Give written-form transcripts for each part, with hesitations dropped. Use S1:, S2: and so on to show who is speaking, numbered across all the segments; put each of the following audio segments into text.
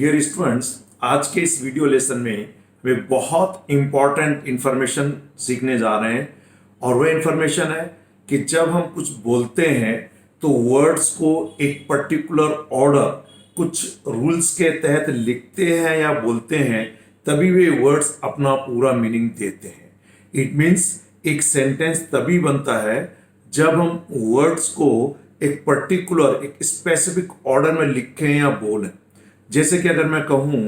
S1: Dear students, आज के इस वीडियो लेसन में वे बहुत इंपॉर्टेंट इंफॉर्मेशन सीखने जा रहे हैं। और वह इंफॉर्मेशन है कि जब हम कुछ बोलते हैं तो वर्ड्स को एक पर्टिकुलर ऑर्डर, कुछ रूल्स के तहत लिखते हैं या बोलते हैं, तभी वे वर्ड्स अपना पूरा मीनिंग देते हैं। इट मीन्स एक सेंटेंस तभी बनता है जब हम वर्ड्स को एक पर्टिकुलर, एक स्पेसिफिक ऑर्डर में लिखें या बोलें। जैसे कि अगर मैं कहूं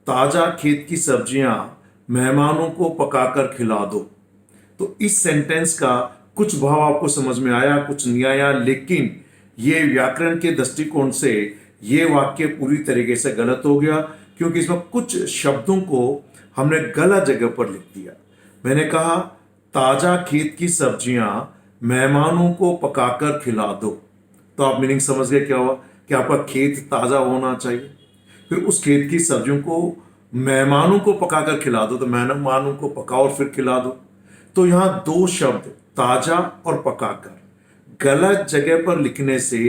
S1: ताजा खेत की सब्जियां मेहमानों को पकाकर खिला दो, तो इस सेंटेंस का कुछ भाव आपको समझ में आया, कुछ नहीं आया, लेकिन ये व्याकरण के दृष्टिकोण से ये वाक्य पूरी तरीके से गलत हो गया, क्योंकि इसमें कुछ शब्दों को हमने गलत जगह पर लिख दिया। मैंने कहा ताजा खेत की सब्जियां मेहमानों को पकाकर खिला दो, तो आप मीनिंग समझ गए क्या हुआ कि आपका खेत ताजा होना चाहिए। फिर उस खेत की सब्जियों को मेहमानों को पकाकर खिला दो, तो मेहमानों को पकाओ और फिर खिला दो। तो यहां दो शब्द ताजा और पकाकर गलत जगह पर लिखने से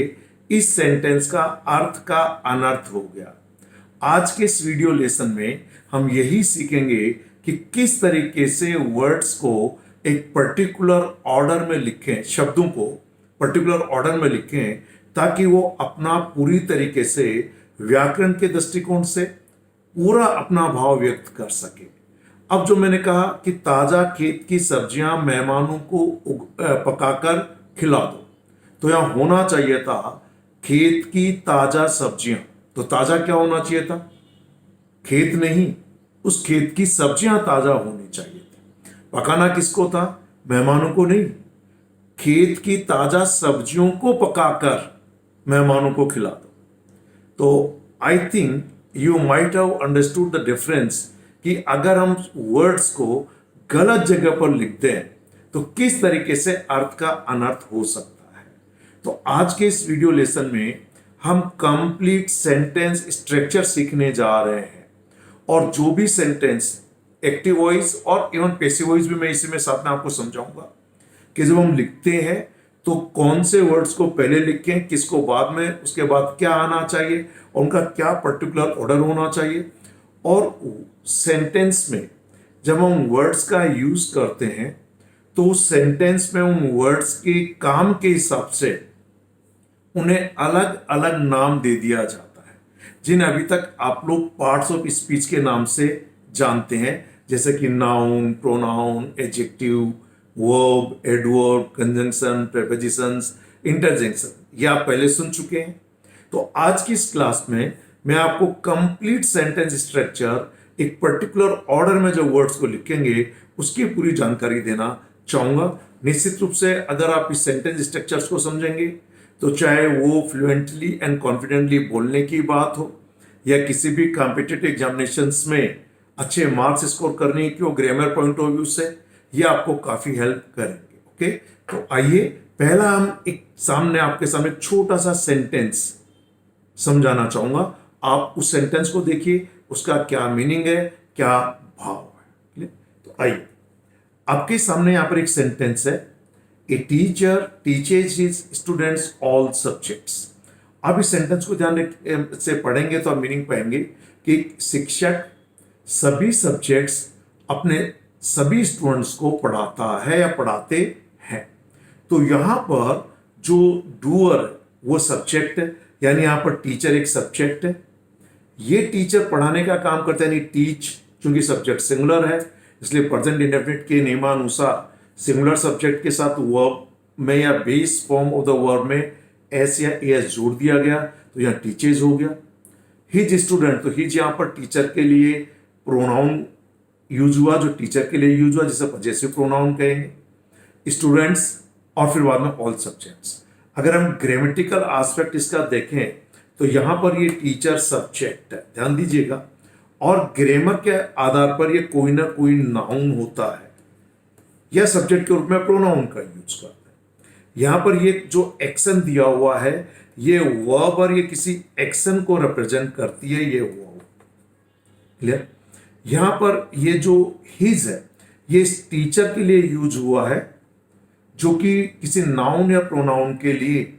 S1: इस सेंटेंस का अर्थ का अनर्थ हो गया। आज के इस वीडियो लेसन में हम यही सीखेंगे कि किस तरीके से वर्ड्स को एक पर्टिकुलर ऑर्डर में लिखें, शब्दों को पर्टिकुलर ऑर्डर में लिखें, ताकि वो अपना पूरी तरीके से व्याकरण के दृष्टिकोण से पूरा अपना भाव व्यक्त कर सके। अब जो मैंने कहा कि ताजा खेत की सब्जियां मेहमानों को पकाकर खिला दो, तो यहां होना चाहिए था खेत की ताजा सब्जियां। तो ताजा क्या होना चाहिए था? खेत नहीं, उस खेत की सब्जियां ताजा होनी चाहिए थी। पकाना किसको था? मेहमानों को नहीं, खेत की ताजा सब्जियों को पकाकर मेहमानों को खिला दो। तो I think you might have understood the difference कि अगर हम वर्ड्स को गलत जगह पर लिख दें तो किस तरीके से अर्थ का अनर्थ हो सकता है। तो आज के इस वीडियो लेसन में हम कंप्लीट सेंटेंस स्ट्रक्चर सीखने जा रहे हैं, और जो भी सेंटेंस एक्टिव वॉइस और इवन पैसिव वॉइस भी मैं इसी में साथ में आपको समझाऊंगा कि जब हम लिखते हैं तो कौन से वर्ड्स को पहले लिखें, किसको बाद में, उसके बाद क्या आना चाहिए और उनका क्या पर्टिकुलर ऑर्डर होना चाहिए। और सेंटेंस में जब हम वर्ड्स का यूज करते हैं तो उस सेंटेंस में उन वर्ड्स के काम के हिसाब से उन्हें अलग अलग नाम दे दिया जाता है, जिन्हें अभी तक आप लोग पार्ट्स ऑफ स्पीच के नाम से जानते हैं, जैसे कि noun, pronoun, adjective, verb, adverb, conjunction, prepositions, interjection, ये आप पहले सुन चुके हैं। तो आज की इस क्लास में मैं आपको कंप्लीट सेंटेंस स्ट्रक्चर, एक पर्टिकुलर ऑर्डर में जो वर्ड्स को लिखेंगे उसकी पूरी जानकारी देना चाहूंगा। निश्चित रूप से अगर आप इस सेंटेंस स्ट्रक्चर्स को समझेंगे तो चाहे वो फ्लुएंटली एंड कॉन्फिडेंटली बोलने की बात हो या किसी भी कॉम्पिटिटिव एग्जामिनेशंस में अच्छे मार्क्स स्कोर करने की हो, ग्रामर पॉइंट ऑफ व्यू से ये आपको काफी हेल्प करेंगे। ओके, तो आइए पहला हम एक आपके सामने छोटा सा सेंटेंस समझाना चाहूंगा। आप उस सेंटेंस को देखिए, उसका क्या मीनिंग है, क्या भाव है। तो आइए, आपके सामने यहां पर एक सेंटेंस है, a teacher teaches his students all subjects. आप इस सेंटेंस को ध्यान से पढ़ेंगे तो आप मीनिंग पाएंगे कि शिक्षक सभी सब्जेक्ट्स अपने सभी स्टूडेंट्स को पढ़ाता है या पढ़ाते हैं। तो यहां पर जो डूअर वो सब्जेक्ट है, यानी यहां पर टीचर एक सब्जेक्ट है। ये टीचर पढ़ाने का काम करता है, यानी टीच, क्योंकि सब्जेक्ट सिंगुलर है इसलिए प्रेजेंट इंडेफिनिट के नियमानुसार सिंगुलर सब्जेक्ट के साथ वर्ब में या base form of the verb में एस या एस जोड़ दिया गया, तो यहां टीचेज हो गया। हिज स्टूडेंट, तो हिज यहां पर टीचर के लिए प्रोनाउन यूज हुआ, जो टीचर के लिए यूज हुआ, जिसे पजेसिव प्रोनाउन कहेंगे। स्टूडेंट्स और फिर बाद में ऑल सब्जेक्ट्स। अगर हम ग्रामेटिकल एस्पेक्ट इसका देखें तो यहां पर ये टीचर सब्जेक्ट है, ध्यान दीजिएगा, और ग्रामर के आधार पर ये कोई ना कोई नाउन होता है या सब्जेक्ट के रूप में प्रोनाउन का यूज करते हैं। यहां पर ये जो एक्शन दिया हुआ है ये वर्ब और ये किसी एक्शन को रिप्रेजेंट करती है, ये वर्ब। क्लियर? यहां पर ये जो हिज है ये इस टीचर के लिए यूज हुआ है, जो कि किसी नाउन या प्रोनाउन के लिए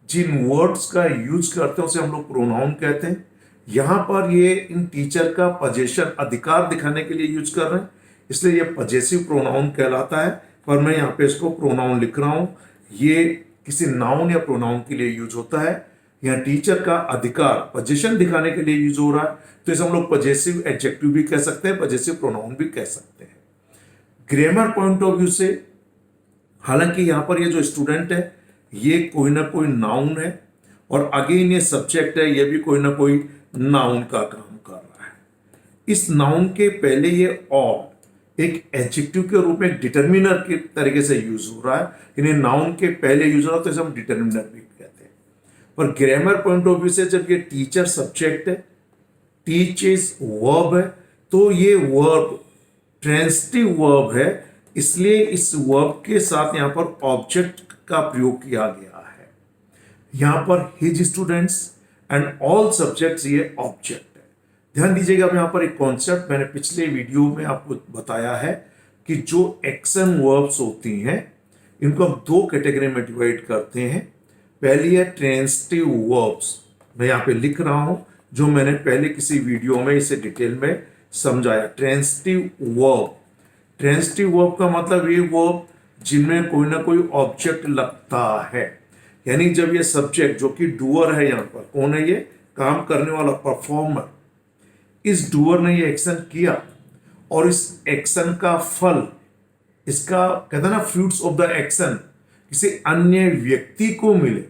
S1: जिन वर्ड्स का यूज करते हैं उसे हम लोग प्रोनाउन कहते हैं। यहां पर ये इन टीचर का पोजीशन अधिकार दिखाने के लिए यूज कर रहे हैं, इसलिए ये पजेसिव प्रोनाउन कहलाता है। पर मैं यहाँ पे इसको प्रोनाउन लिख रहा हूं, ये किसी नाउन या प्रोनाउन के लिए यूज होता है। यहाँ टीचर का अधिकार पोजीशन दिखाने के लिए यूज हो रहा है, तो इसे हम लोग पजेसिव एडजेक्टिव भी कह सकते हैं, पजेसिव प्रोनाउन भी कह सकते हैं। ग्रामर पॉइंट ऑफ व्यू से हालांकि यहां पर ये जो स्टूडेंट है ये कोई ना कोई नाउन है, और अगेन ये सब्जेक्ट है, ये भी कोई ना कोई नाउन का काम कर रहा है। इस नाउन के पहले ये और एक एडजेक्टिव के रूप में डिटर्मिनर के तरीके से यूज हो रहा है, यानी नाउन के पहले यूज हो रहा है, तो इसे हम डिटर्मिनर भी कहते हैं। पर ग्रामर पॉइंट ऑफ व्यू से जब ये टीचर सब्जेक्ट है, टीच इज वर्ब है, तो ये वर्ब ट्रांजिटिव वर्ब है, इसलिए इस वर्ब के साथ यहां पर ऑब्जेक्ट का प्रयोग किया गया है। यहां पर his students and all subjects ये ऑब्जेक्ट है। ध्यान दीजिएगा, यहां पर एक कॉन्सेप्ट मैंने पिछले वीडियो में आपको बताया है कि जो एक्शन वर्ब्स होती हैं इनको हम दो कैटेगरी में डिवाइड करते हैं। पहली है ट्रांजिटिव वर्ब्स, मैं यहां पे लिख रहा हूं, जो मैंने पहले किसी वीडियो में इसे डिटेल में समझाया। ट्रांजिटिव वर्ब, ट्रांजिटिव वर्ब का मतलब ये वर्ब जिनमें कोई ना कोई ऑब्जेक्ट लगता है, यानी जब ये सब्जेक्ट जो कि डूअर है, यहां पर कौन है, ये काम करने वाला परफॉर्मर, इस डूअर ने ये एक्शन किया और इस एक्शन का फल, इसका कहते हैं ना फ्रूट्स ऑफ द एक्शन, किसी अन्य व्यक्ति को मिले,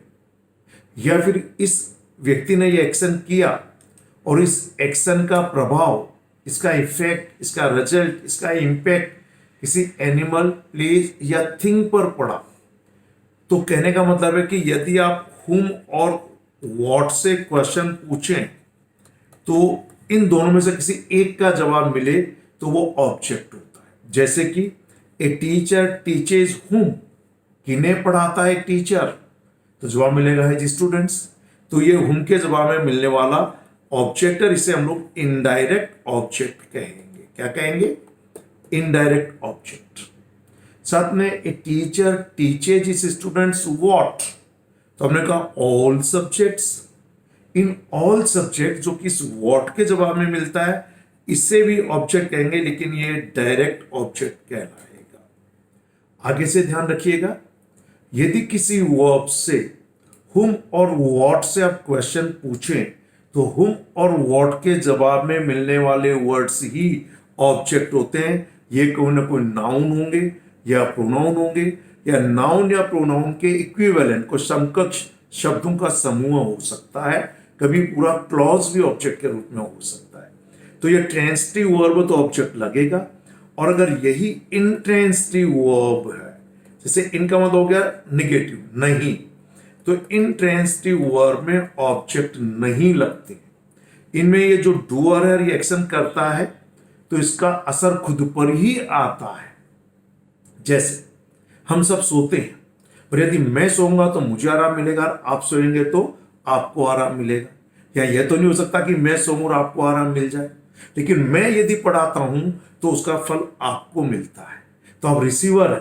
S1: या फिर इस व्यक्ति ने ये एक्शन किया और इस एक्शन का प्रभाव, इसका इफेक्ट, इसका रिजल्ट, इसका इंपैक्ट किसी एनिमल, प्लेस या थिंग पर पड़ा। तो कहने का मतलब है कि यदि आप हुम और व्हाट से क्वेश्चन पूछें तो इन दोनों में से किसी एक का जवाब मिले तो वो ऑब्जेक्ट होता है। जैसे कि ए टीचर टीचेज हुम, किन्हें पढ़ाता है टीचर, तो जवाब मिलेगा है जी स्टूडेंट्स। तो ये हुम के जवाब में मिलने वाला ऑब्जेक्ट है, इसे हम लोग इनडायरेक्ट ऑब्जेक्ट कहेंगे। क्या कहेंगे? Indirect object. साथ में a teacher teaches his students what, तो हमने कहा all subjects. In all subject जो कि इस व्हाट के जवाब में मिलता है, इससे भी ऑब्जेक्ट कहेंगे, लेकिन ये डायरेक्ट ऑब्जेक्ट कहलाएगा। आगे से ध्यान रखिएगा, यदि किसी वर्ब से हुम और व्हाट से आप क्वेश्चन पूछें तो हुम और व्हाट के जवाब में मिलने वाले वर्ड्स ही ऑब्जेक्ट होते हैं। ये कोई ना कोई नाउन होंगे या प्रोनाउन होंगे, या नाउन या प्रोनाउन के इक्विवेलेंट को समकक्ष शब्दों का समूह हो सकता है। कभी पूरा क्लॉज भी ऑब्जेक्ट के रूप में हो सकता है। तो ये ट्रांजिटिव वर्ब तो ऑब्जेक्ट लगेगा, और अगर यही इंट्रांजिटिव वर्ब है, जैसे इनका मतलब हो गया निगेटिव, नहीं, तो इंट्रांजिटिव वर्ब में ऑब्जेक्ट नहीं लगते। इनमें ये जो डूअर है, ये एक्शन करता है, तो इसका असर खुद पर ही आता है। जैसे हम सब सोते हैं, और यदि मैं सोऊंगा तो मुझे आराम मिलेगा, आप सोएंगे तो आपको आराम मिलेगा। या यह तो नहीं हो सकता कि मैं सोऊं और आपको आराम मिल जाए, लेकिन मैं यदि पढ़ाता हूं तो उसका फल आपको मिलता है। तो आप रिसीवर है,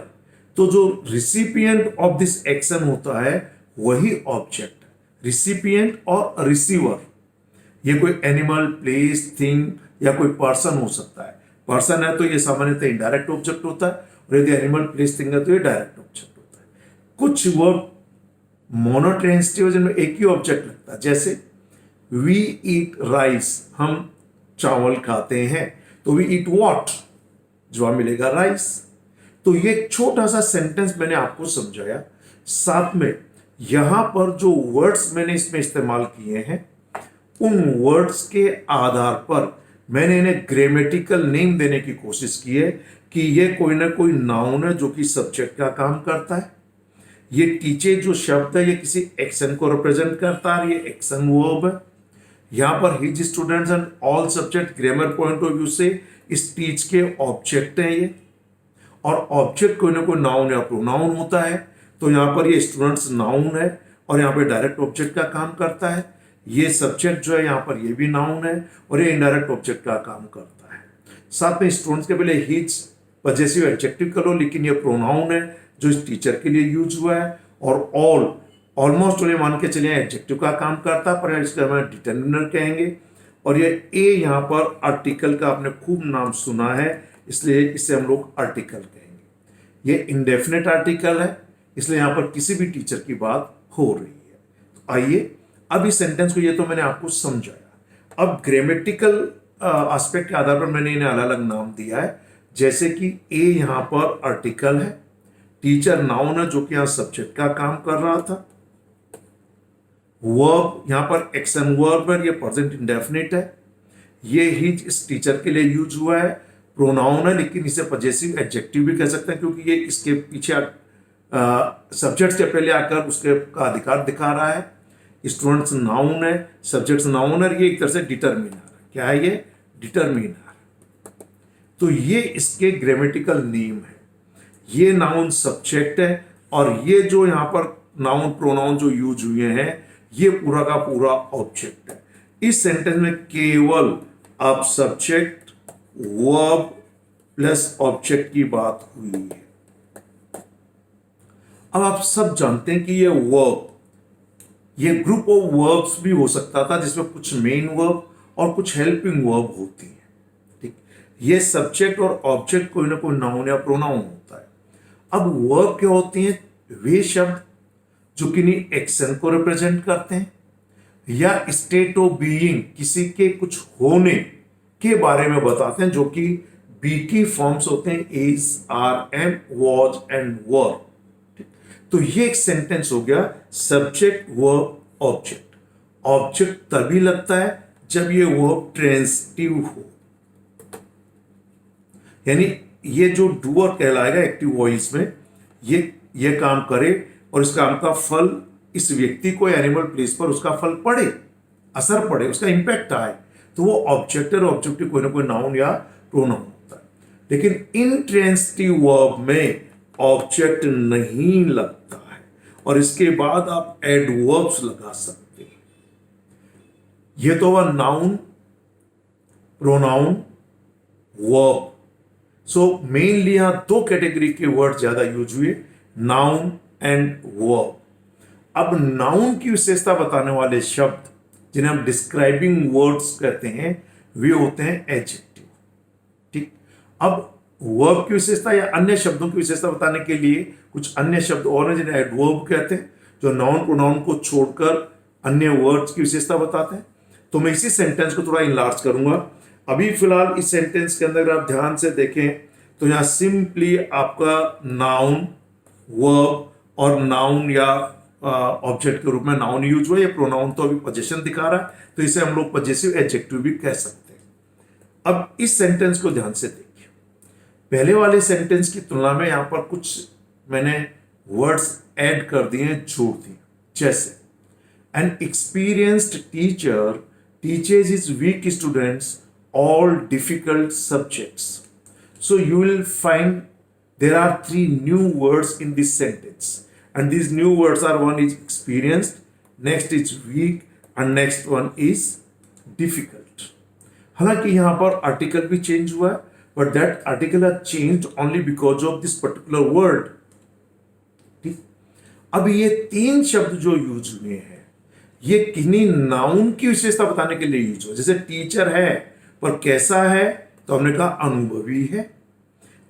S1: तो जो रिसिपिएंट ऑफ दिस एक्शन होता है वही ऑब्जेक्ट है। रिसिपिएंट और रिसीवर, ये कोई एनिमल, प्लेस, थिंग या कोई पर्सन हो सकता है। पर्सन है तो ये सामान्यतः इनडायरेक्ट ऑब्जेक्ट होता है, और यदि एनिमल, प्लेस, थिंग है तो ये डायरेक्ट ऑब्जेक्ट होता है। कुछ वर्ब मोनोट्रांजिटिव जिनमें एक ही ऑब्जेक्ट लगता है, जैसे वी ईट राइस, हम चावल खाते हैं, तो वी ईट व्हाट, जवाब मिलेगा राइस। तो ये एक छोटा सा सेंटेंस मैंने आपको समझाया। साथ में यहां पर जो वर्ड्स मैंने इसमें इस्तेमाल किए हैं, उन वर्ड्स के आधार पर मैंने इन्हें ग्रामेटिकल नेम देने की कोशिश की है कि ये कोई ना कोई नाउन है जो कि सब्जेक्ट का काम करता है। ये टीचे जो शब्द है ये किसी एक्शन को रिप्रेजेंट करता है, ये एक्शन वर्ब है। यहां पर his students and all subject grammar point of view से इस टीच के ऑब्जेक्ट हैं ये, और ऑब्जेक्ट कोई ना कोई नाउन या प्रोनाउन होता है। तो यहां पर ये स्टूडेंट्स नाउन है और यहां पे डायरेक्ट ऑब्जेक्ट का काम करता है। ये सब्जेक्ट जो है यहां पर ये भी नाउन है और ये इनडायरेक्ट ऑब्जेक्ट का काम करता है। साथ में स्टूडेंट्स के पहले हिज पजेसिव एडजेक्टिव करो, लेकिन ये प्रोनाउन है जो इस टीचर के लिए यूज हुआ है। और ऑल, ऑलमोस्ट मान के चलिए एडजेक्टिव का काम करता है, पर इसका हम डिटर्मिनर कहेंगे। और ये ए यहाँ पर आर्टिकल का आपने खूब नाम सुना है, इसलिए इसे हम लोग आर्टिकल कहेंगे। ये इंडेफिनेट आर्टिकल है, इसलिए यहाँ पर किसी भी टीचर की बात हो रही है। तो आइए अब इस सेंटेंस को, ये तो मैंने आपको समझाया, अब ग्रामेटिकल एस्पेक्ट के आधार पर मैंने इन्हें अलग अलग नाम दिया है। जैसे कि ए यहाँ पर आर्टिकल है, टीचर नाउन है जो कि यहाँ सब्जेक्ट का काम कर रहा था, वर्ब यहाँ पर एक्शन वर्ब है, ये प्रेजेंट इंडेफिनिट है, ये ही इस टीचर के लिए यूज हुआ है। प्रोनाउन है लेकिन इसे पजेसिव एडजेक्टिव भी कह सकते हैं क्योंकि ये इसके पीछे सब्जेक्ट के पहले आकर उसके का अधिकार दिखा रहा है। स्टूडेंट्स नाउन है, सब्जेक्ट्स नाउन है, ये एक तरह से डिटरमिनर है। क्या है ये? डिटरमिनर। तो ये इसके ग्रामेटिकल नेम है। ये नाउन सब्जेक्ट है और ये जो यहाँ पर नाउन प्रोनाउन जो यूज हुए हैं ये पूरा का पूरा ऑब्जेक्ट है। इस सेंटेंस में केवल अब सब्जेक्ट वर्ब प्लस ऑब्जेक्ट की बात हुई है। अब आप सब जानते हैं कि ये वर्ब, ये ग्रुप ऑफ वर्ब्स भी हो सकता था जिसमें कुछ मेन वर्ब और कुछ हेल्पिंग वर्ब होती है। ठीक, ये सब्जेक्ट और ऑब्जेक्ट कोई ना कोई नाउन या प्रोनाउन होता है। अब वर्ब क्या होती हैं? वे शब्द जो किन्हीं एक्शन को रिप्रेजेंट करते हैं या स्टेट ऑफ बीइंग, किसी के कुछ होने के बारे में बताते हैं, जो कि बी की फॉर्म्स होते हैं, is, are, am, was and were. तो ये एक सेंटेंस हो गया सब्जेक्ट वर्ब ऑब्जेक्ट। ऑब्जेक्ट तभी लगता है जब ये वर्ब ट्रांजिटिव हो, यानी ये जो डूअर कहलाएगा एक्टिव वॉइस में, ये काम करे और इस काम का फल इस व्यक्ति को एनिमल प्लेस पर उसका फल पड़े, असर पड़े, उसका इंपैक्ट आए, तो वो ऑब्जेक्ट और ऑब्जेक्टिव कोई ना कोई नाउन या प्रोनाउन होता है। लेकिन इंट्रांजिटिव वर्ब में ऑब्जेक्ट नहीं लगता है और इसके बाद आप एडवर्ब्स लगा सकते हैं। ये तो हुआ noun, pronoun, verb. So mainly यहां दो कैटेगरी के वर्ड ज्यादा यूज हुए, नाउन एंड वर्ब। अब नाउन की विशेषता बताने वाले शब्द जिन्हें हम डिस्क्राइबिंग वर्ड्स कहते हैं वे होते हैं एडजेक्टिव। ठीक, अब वर्ब की विशेषता या अन्य शब्दों की विशेषता बताने के लिए कुछ अन्य शब्द और हैं जिन्हें एडवर्ब कहते हैं, जो नाउन प्रोनाउन को छोड़कर अन्य वर्ड्स की विशेषता बताते हैं। तो मैं इसी सेंटेंस को थोड़ा इनलार्ज करूंगा। अभी फिलहाल इस सेंटेंस के अंदर आप ध्यान से देखें तो यहां सिंपली आपका नाउन, वर्ब और नाउन या ऑब्जेक्ट के रूप में नाउन यूज हुआ। ये प्रोनाउन तो अभी पोजीशन दिखा रहा है तो इसे हम लोग पजेसिव एडजेक्टिव भी कह सकते हैं। अब इस सेंटेंस को ध्यान से देखिए, पहले वाले सेंटेंस की तुलना में यहां पर कुछ मैंने वर्ड्स ऐड कर दिए, जोड़ दिए। जैसे N experienced teacher teaches his weak students all difficult subjects. So you will find there are three new words in this sentence, and these new words are, one is experienced, next is weak, and next one is difficult. हालांकि यहाँ पर article भी change हुआ है, but that article has changed only because of this particular word. ठीक, अब ये तीन शब्द जो यूज हुए हैं ये किन्हीं नाउन की विशेषता बताने के लिए यूज हुआ। जैसे टीचर है पर कैसा है, तो हमने कहा अनुभवी है।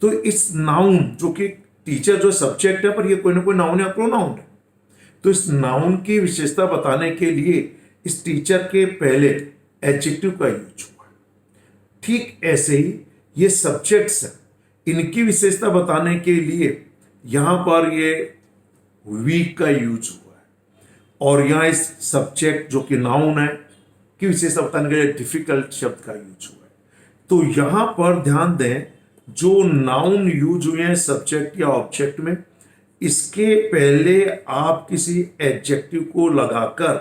S1: तो इस नाउन जो कि टीचर जो सब्जेक्ट है पर ये कोई ना कोई नाउन या प्रोनाउन है, तो इस नाउन की विशेषता बताने के लिए इस टीचर के पहले एडजेक्टिव का यूज हुआ। ठीक ऐसे ही ये सब्जेक्ट्स हैं, इनकी विशेषता बताने के लिए यहां पर ये वीक का यूज हुआ और यहां इस सब्जेक्ट जो कि नाउन है की विशेषता बताने के लिए डिफिकल्ट शब्द का यूज हुआ है। तो यहां पर ध्यान दें, जो नाउन यूज हुए हैं सब्जेक्ट या ऑब्जेक्ट में, इसके पहले आप किसी एडजेक्टिव को लगाकर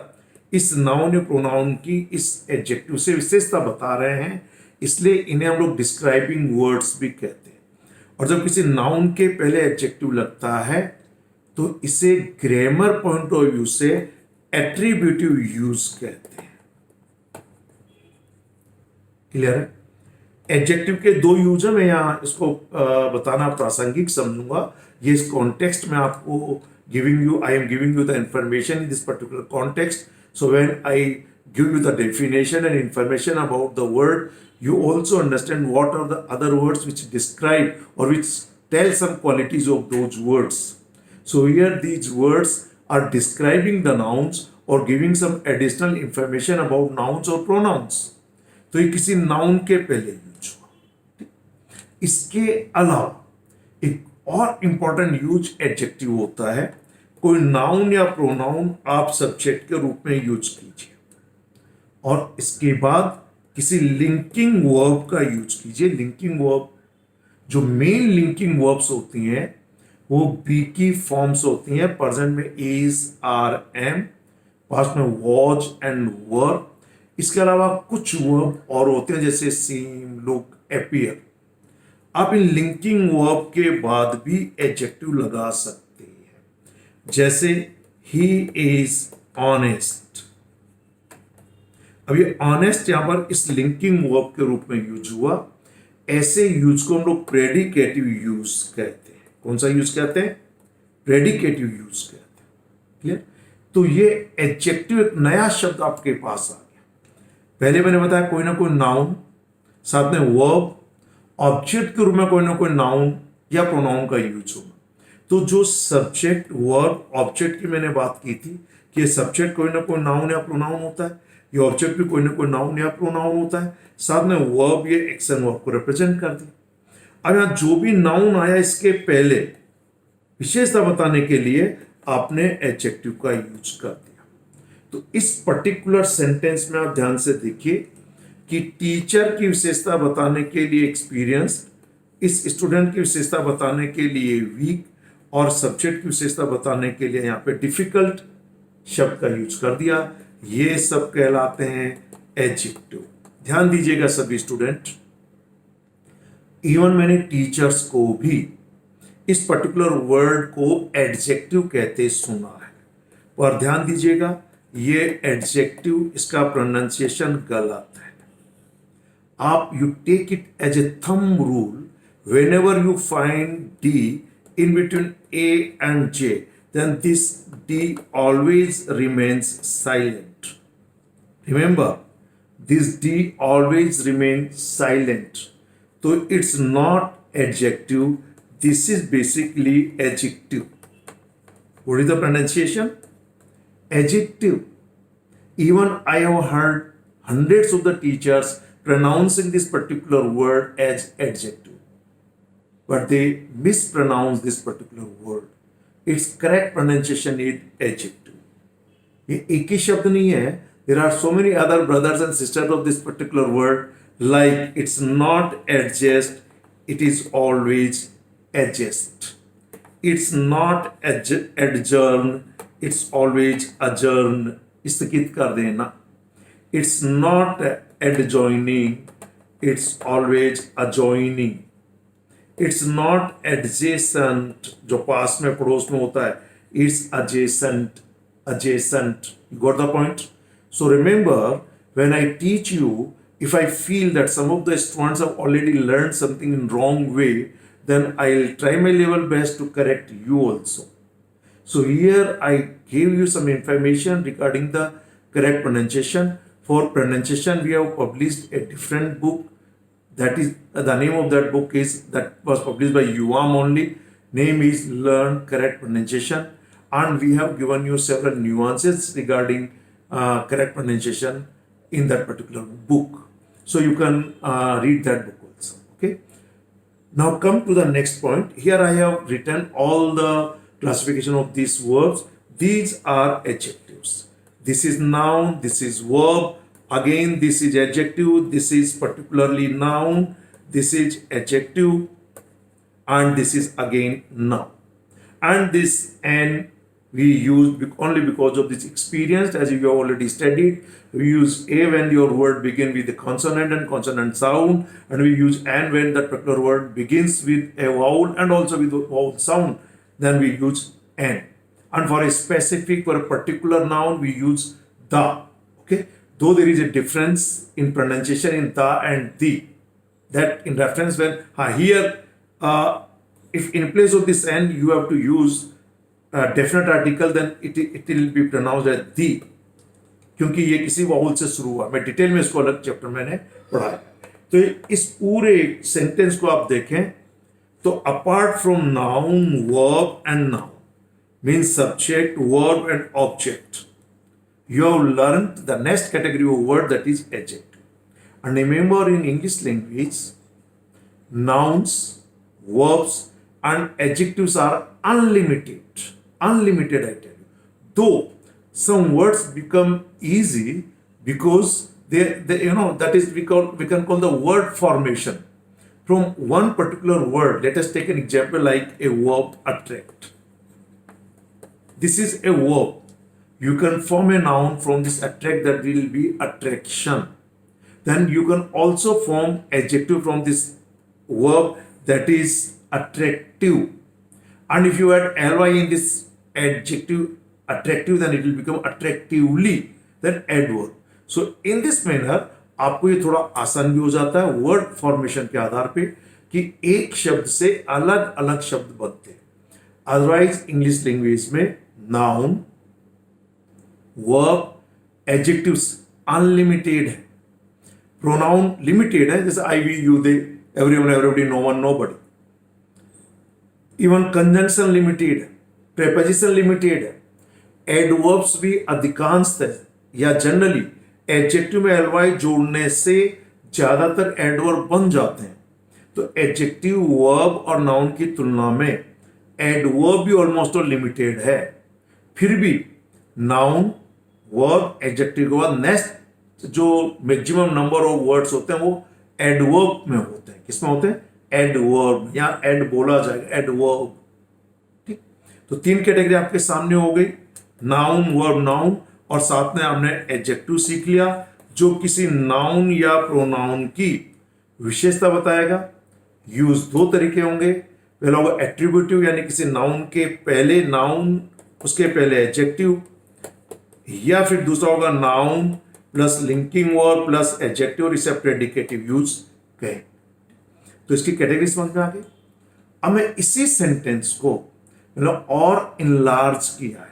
S1: इस नाउन या प्रोनाउन की इस एडजेक्टिव से विशेषता बता रहे हैं, इसलिए इन्हें हम लोग डिस्क्राइबिंग वर्ड्स भी कहते हैं। और जब किसी नाउन के पहले एडजेक्टिव लगता है तो इसे ग्रामर पॉइंट ऑफ व्यू से एट्रीब्यूटिव यूज कहते हैं। क्लियर है? एडजेक्टिव के दो यूज है, मैं यहां इसको बताना प्रासंगिक समझूंगा। ये इस कॉन्टेक्स्ट में आपको I am giving you the information in this particular context. So when I give you the definition and information about the word, you also understand what are the other words which describe or which tell some qualities of those words. So here these words are describing the nouns or giving some additional information about nouns or pronouns. तो ये किसी noun के पहले use हुआ। इसके अलावा एक और इंपॉर्टेंट यूज एडजेक्टिव होता है। कोई नाउन या प्रोनाउन आप सब्जेक्ट के रूप में यूज कीजिए और इसके बाद किसी लिंकिंग वर्ब का यूज कीजिए। लिंकिंग वर्ब, जो मेन लिंकिंग वर्ब्स होती हैं वो बी की फॉर्म्स होती हैं। प्रेजेंट में इज, आर, एम, पास्ट में वॉज एंड वर। इसके अलावा कुछ वर्ब और होते हैं जैसे सीम, लुक, अपीयर। आप इन लिंकिंग वर्ब के बाद भी एडजेक्टिव लगा सकते हैं, जैसे ही इज ऑनेस्ट। अब ये ऑनेस्ट यहां पर इस लिंकिंग वर्ब के रूप में यूज हुआ। ऐसे यूज को हम लोग प्रेडिकेटिव यूज कहते हैं। कौन सा यूज कहते हैं? प्रेडिकेटिव यूज कहते हैं। क्लियर? तो ये एडजेक्टिव एक नया शब्द आपके पास आ गया। पहले मैंने बताया कोई ना कोई नाउन, साथ में वर्ब, ऑब्जेक्ट के रूप में कोई ना कोई नाउन या प्रोनाउन का यूज होना। तो जो सब्जेक्ट, वर्ब, ऑब्जेक्ट की मैंने बात की थी कि ये सब्जेक्ट कोई ना कोई नाउन या प्रोनाउन होता है, ये ऑब्जेक्ट भी कोई ना कोई नाउन या प्रोनाउन होता है, साथ में वर्ब ये एक्शन वर्ब को रिप्रेजेंट कर दी। अब यहां जो भी नाउन आया इसके पहले विशेषता बताने के लिए आपने एडजेक्टिव का यूज कर दिया। तो इस पर्टिकुलर सेंटेंस में आप ध्यान से देखिए कि टीचर की विशेषता बताने के लिए एक्सपीरियंस, इस स्टूडेंट की विशेषता बताने के लिए वीक और सब्जेक्ट की विशेषता बताने के लिए यहां पे डिफिकल्ट शब्द का यूज कर दिया। ये सब कहलाते हैं एडजेक्टिव। ध्यान दीजिएगा सभी स्टूडेंट, इवन मैंने टीचर्स को भी इस पर्टिकुलर वर्ड को एडजेक्टिव कहते सुना है, पर ध्यान दीजिएगा ये एडजेक्टिव, इसका प्रोनाउंसिएशन गलत है। आप you take it as a thumb rule, whenever you find the in between A and J, then this D always remains silent. Remember, this D always remains silent. So it's not adjective, this is basically adjective. What is the pronunciation? Adjective. Even I have heard hundreds of the teachers pronouncing this particular word as adjective, but they mispronounce this particular word. Its correct pronunciation is adjective. ये एक ही शब्द नहीं है. There are so many other brothers and sisters of this particular word. Like it's not adjust, it is always adjust. It's not adjourn, it's always adjourn. स्थगित कर देना. It's not adjoining, it's always adjoining. It's not adjacent, जो पास में पड़ोस में होता है. It's adjacent, adjacent. You got the point? So remember, when I teach you, if I feel that some of the students have already learned something in wrong way, then I'll try my level best to correct you also. So here I gave you some information regarding the correct pronunciation. For pronunciation, we have published a different book. That is, the name of that book that was published by UAM only. Name is Learn Correct Pronunciation, and we have given you several nuances regarding correct pronunciation in that particular book. So you can read that book also. Okay. Now come to the next point. Here I have written all the classification of these verbs. These are adjectives. This is noun. This is verb. Again, this is adjective, this is particularly noun, this is adjective, and this is again noun. And this N we use only because of this experience, as you have already studied. We use A when your word begins with the consonant and consonant sound, and we use N when that particular word begins with a vowel and also with a vowel sound. Then we use N. And for a specific, for a particular noun, we use the. Okay. Though there is a difference in pronunciation in the and the, that in reference when here, if in place of this N you have to use a definite article, then it will be pronounced as the. क्योंकि ये किसी vowel से शुरू हुआ। मैं detail में इसको अलग चैप्टर मैंने पढ़ा है। तो इस पूरे सेंटेंस को आप देखें तो apart from noun, verb and noun means subject, verb and object, you have learned the next category of word, that is adjective. And remember, in English language, nouns, verbs and adjectives are unlimited. Unlimited, I tell you. Though some words become easy because they that is we can call the word formation from one particular word. Let us take an example like a verb attract. This is a verb. You can form a noun from this attract, that will be attraction. Then you can also form adjective from this verb, that is attractive. And if you add ly in this adjective attractive, then it will become attractively, then adverb. So in this manner आपको ये थोड़ा आसान भी हो जाता है word formation के आधार पे कि एक शब्द से अलग अलग शब्द बनते हैं। अदरवाइज इंग्लिश लैंग्वेज में नाउन, वर्ब, एडजेक्टिव्स अनलिमिटेड है, प्रोनाउन लिमिटेड है, जैसे I, we, you, they, everyone, everybody, no one, nobody. Even conjunction limited है, प्रेपोजिशन लिमिटेड है, एडवर्ब्स भी अधिकांशतः या जनरली एडजेक्टिव में एलवाई जोड़ने से ज्यादातर एडवर्ब बन जाते हैं। तो एडजेक्टिव वर्ब और नाउन की तुलना में एडवर्ब भी ऑलमोस्ट लिमिटेड है। फिर भी नाउन, वर्ब, एडजेक्टिव के बाद नेक्स्ट जो मैक्सिमम नंबर ऑफ वर्ड्स होते हैं वो एडवर्ब में होते हैं। किसमें होते हैं? एडवर्ब, या एड बोला जाएगा, एडवर्ब। ठीक, तो तीन कैटेगरी आपके सामने हो गई, नाउन, वर्ब, नाउन, और साथ में हमने एडजेक्टिव सीख लिया जो किसी नाउन या प्रोनाउन की विशेषता बताएगा। यूज दो तरीके होंगे, पहला होगा एट्रीब्यूटिव, यानी किसी नाउन के पहले नाउन, उसके पहले एडजेक्टिव, या फिर दूसरा होगा noun plus linking verb plus adjective, और इसे प्रेडिकेटिव यूज कहें। तो इसकी कैटेगरी समझ में आ गई। अब मैं इसी सेंटेंस को मतलब और इनलार्ज किया है।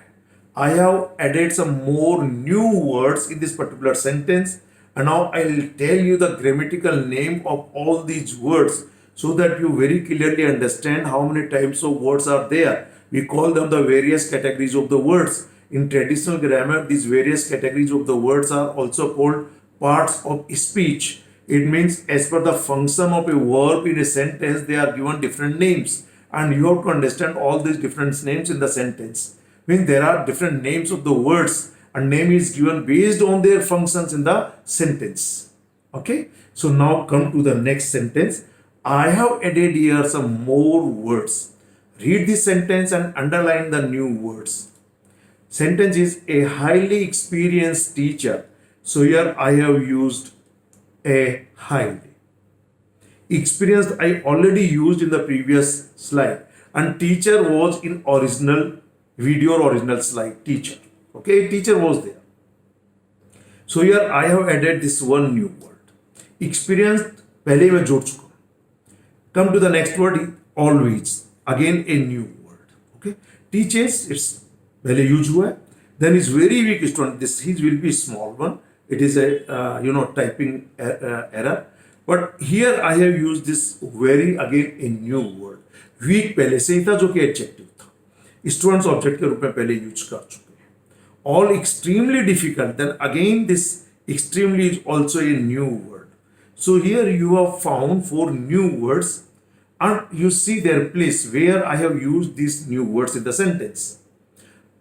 S1: I have added some more new words in this particular sentence, and now I'll tell you the grammatical name of all these words so that you very clearly understand how many types of words are there. We call them the various categories of the words. In traditional grammar, these various categories of the words are also called parts of speech. It means as per the function of a verb in a sentence, they are given different names, and you have to understand all these different names in the sentence. Means there are different names of the words, and name is given based on their functions in the sentence. Okay, so now come to the next sentence. I have added here some more words. Read this sentence and underline the new words. Sentence is a highly experienced teacher. So here I have used a highly. Experienced I already used in the previous slide, and teacher was in original video or original slide, teacher. Okay, teacher was there. So here I have added this one new word. Experienced पहले मैं जोड़ चुका हूँ. Come to the next word, always. Again a new word. Okay, teaches, it's पहले use हुआ है. Then is very weak student. This his will be small one. It is a typing error. But here I have used this very again a new word. Weak पहले से ही था जो कि adjective. Students object के रूप में पहले use कर चुके हैं। All extremely difficult, then again this extremely is also a new word. So here you have found 4 new words and you see their place where I have use this new words in the sentence.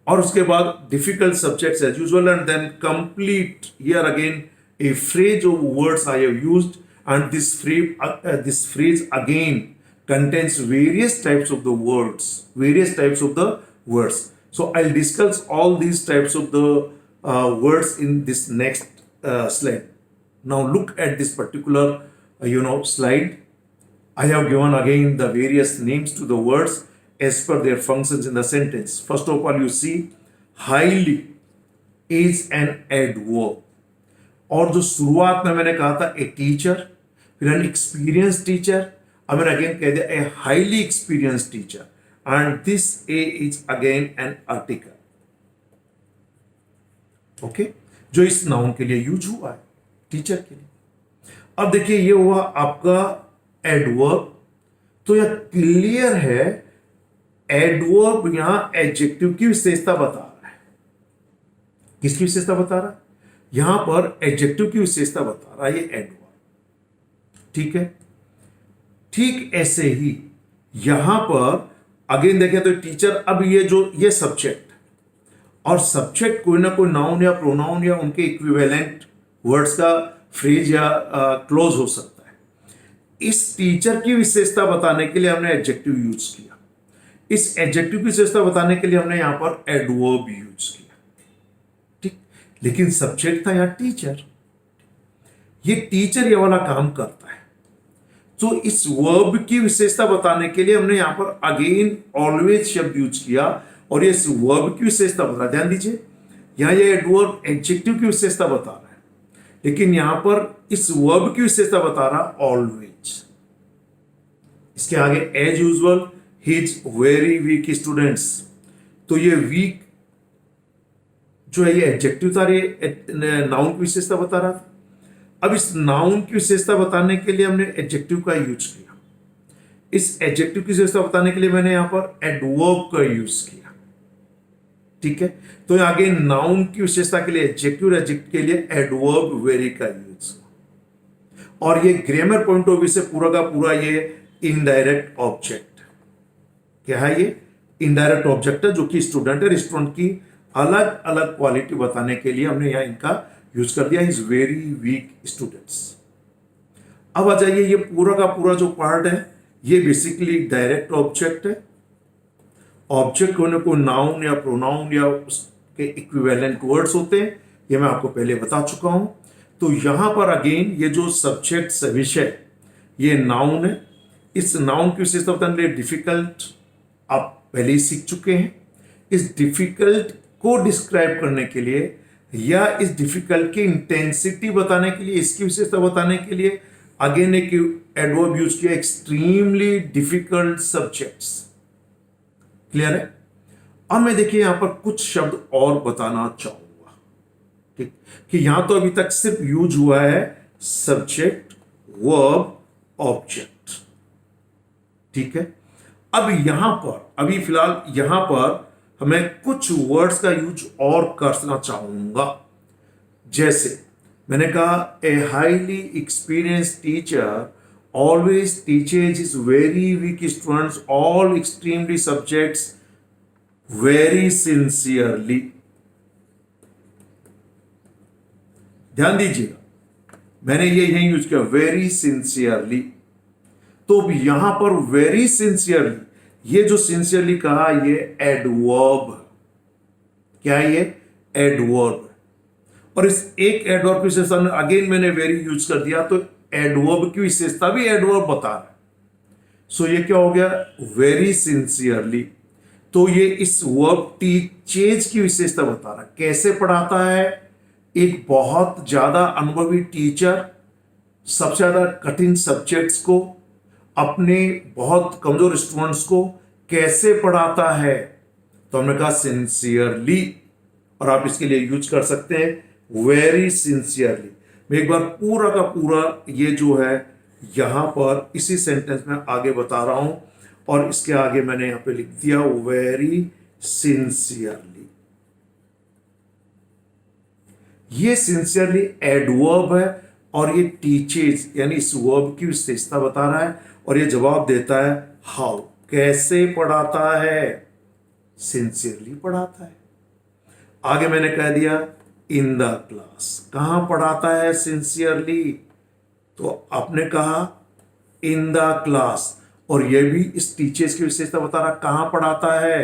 S1: और उसके बाद difficult subjects as usual, and then complete here again a phrase of words I have used, and this phrase again contains various types of the words, So I'll discuss all these types of the words in this next slide. Now look at this particular slide. I have given again the various names to the words as per their functions in the sentence. First of all, you see highly is an adverb. और जो शुरुआत में मैंने कहा था a teacher, फिर an experienced teacher, अब मैंने अगेन कह दिया a highly experienced teacher, and this a is again an article. Okay, जो इस नाउन के लिए यूज हुआ है, टीचर के लिए। अब देखिए ये हुआ आपका एडवर्ब। तो यह क्लियर है, एडवर्ब यहां एडजेक्टिव की विशेषता बता रहा है। किसकी विशेषता बता रहा है? यहां पर एडजेक्टिव की विशेषता बता रहा है ये एडवर्ब। ठीक है, ठीक ऐसे ही यहां पर अगेन देखें तो टीचर, अब ये सब्जेक्ट, और सब्जेक्ट कोई ना कोई नाउन या प्रोनाउन या उनके इक्विवेलेंट वर्ड्स का फ्रेज या क्लोज हो सकता है। इस टीचर की विशेषता बताने के लिए हमने एडजेक्टिव यूज किया। इस एडजेक्टिव की विशेषता बताने के लिए हमने यहां पर एडवर्ब यूज किया। ठीक, लेकिन सब्जेक्ट था यहां टीचर। ये टीचर ये वाला काम करता है। तो इस वर्ब की विशेषता बताने के लिए हमने यहां पर अगेन ऑलवेज शब्द यूज किया, और ये इस वर्ब की विशेषता बता, ध्यान दीजिए यहां ये एडवर्ब एडजेक्टिव की विशेषता बता रहा है, लेकिन यहां पर इस वर्ब की विशेषता बता रहा ऑलवेज। इसके आगे एज यूजुअल ही इज वेरी वीक स्टूडेंट्स। तो ये वीक जो है ये एडजेक्टिव था, ये नाउन की विशेषता बता रहा था। अब इस नाउन की विशेषता बताने के लिए हमने एडजेक्टिव का यूज किया। इस एडजेक्टिव की विशेषता बताने के लिए मैंने यहां पर एडवर्ब का यूज किया। ठीक है, तो आगे नाउन की विशेषता के लिए एडजेक्टिव, एडजेक्टिव के लिए एडवर्ब वेरी का यूज। और ये ग्रामर पॉइंट ऑफ व्यू से पूरा का पूरा ये इनडायरेक्ट ऑब्जेक्ट क्या है? ये इनडायरेक्ट ऑब्जेक्ट है जो कि स्टूडेंट है। रेस्टोरेंट की अलग अलग क्वालिटी बताने के लिए हमने यहां इनका यूज कर दिया, इज वेरी वीक स्टूडेंट्स। अब आ जाइए, ये पूरा का पूरा जो पार्ट है ये बेसिकली डायरेक्ट ऑब्जेक्ट है। ऑब्जेक्ट होने को नाउन या प्रोनाउन या उसके इक्विवेलेंट वर्ड्स होते हैं, ये मैं आपको पहले बता चुका हूं। तो यहां पर अगेन ये जो सब्जेक्ट विषय ये नाउन है। इस नाउन की विशेषता बताने के लिए डिफिकल्ट आप पहले ही सीख चुके हैं। इस डिफिकल्ट को डिस्क्राइब करने के लिए या इस डिफिकल्ट की इंटेंसिटी बताने के लिए, इसकी विशेषता बताने के लिए अगेन एक एडवर्ब यूज किया, एक्सट्रीमली डिफिकल्ट सब्जेक्ट्स। क्लियर है? अब मैं देखिए यहां पर कुछ शब्द और बताना चाहूंगा। ठीक, कि यहां तो अभी तक सिर्फ यूज हुआ है सब्जेक्ट, वर्ब, ऑब्जेक्ट। ठीक है, अब यहां पर अभी फिलहाल यहां पर हमें कुछ वर्ड्स का यूज और करना चाहूंगा। जैसे मैंने कहा, a highly experienced teacher always teaches his very weak students all extremely subjects very sincerely। ध्यान दीजिएगा, मैंने ये यही यूज किया, वेरी सिंसियरली। तो यहां पर वेरी सिंसियरली, ये जो सिंसियरली कहा ये एडवर्ब। क्या है ये? एडवर्ब। और इस एक एडवर्ब की विशेषता में अगेन मैंने वेरी यूज कर दिया, तो एडवर्ब की विशेषता भी एडवर्ब बता रहा है। सो ये क्या हो गया? Very sincerely. तो ये इस वर्ब टीचेज की विशेषता बता रहा है। कैसे पढ़ाता है? एक बहुत ज्यादा अनुभवी टीचर सबसे ज्यादा कठिन सब्जेक्ट्स को अपने बहुत कमजोर स्टूडेंट्स को कैसे पढ़ाता है? तो हमने कहा सिंसियरली, और आप इसके लिए यूज कर सकते हैं वेरी सिंसियरली। मैं एक बार पूरा का पूरा ये जो है यहां पर इसी सेंटेंस में आगे बता रहा हूं, और इसके आगे मैंने यहां पे लिख दिया वेरी सिंसियरली। ये सिंसियरली एडवर्ब है, और ये टीचेज यानी इस वर्ब की विशेषता बता रहा है, और ये जवाब देता है हाउ, कैसे पढ़ाता है? सिंसियरली पढ़ाता है। आगे मैंने कह दिया इन द क्लास, कहां पढ़ाता है सिंसियरली? तो आपने कहा इन द क्लास, और यह भी इस टीचर्स की विशेषता बता रहा कहां पढ़ाता है,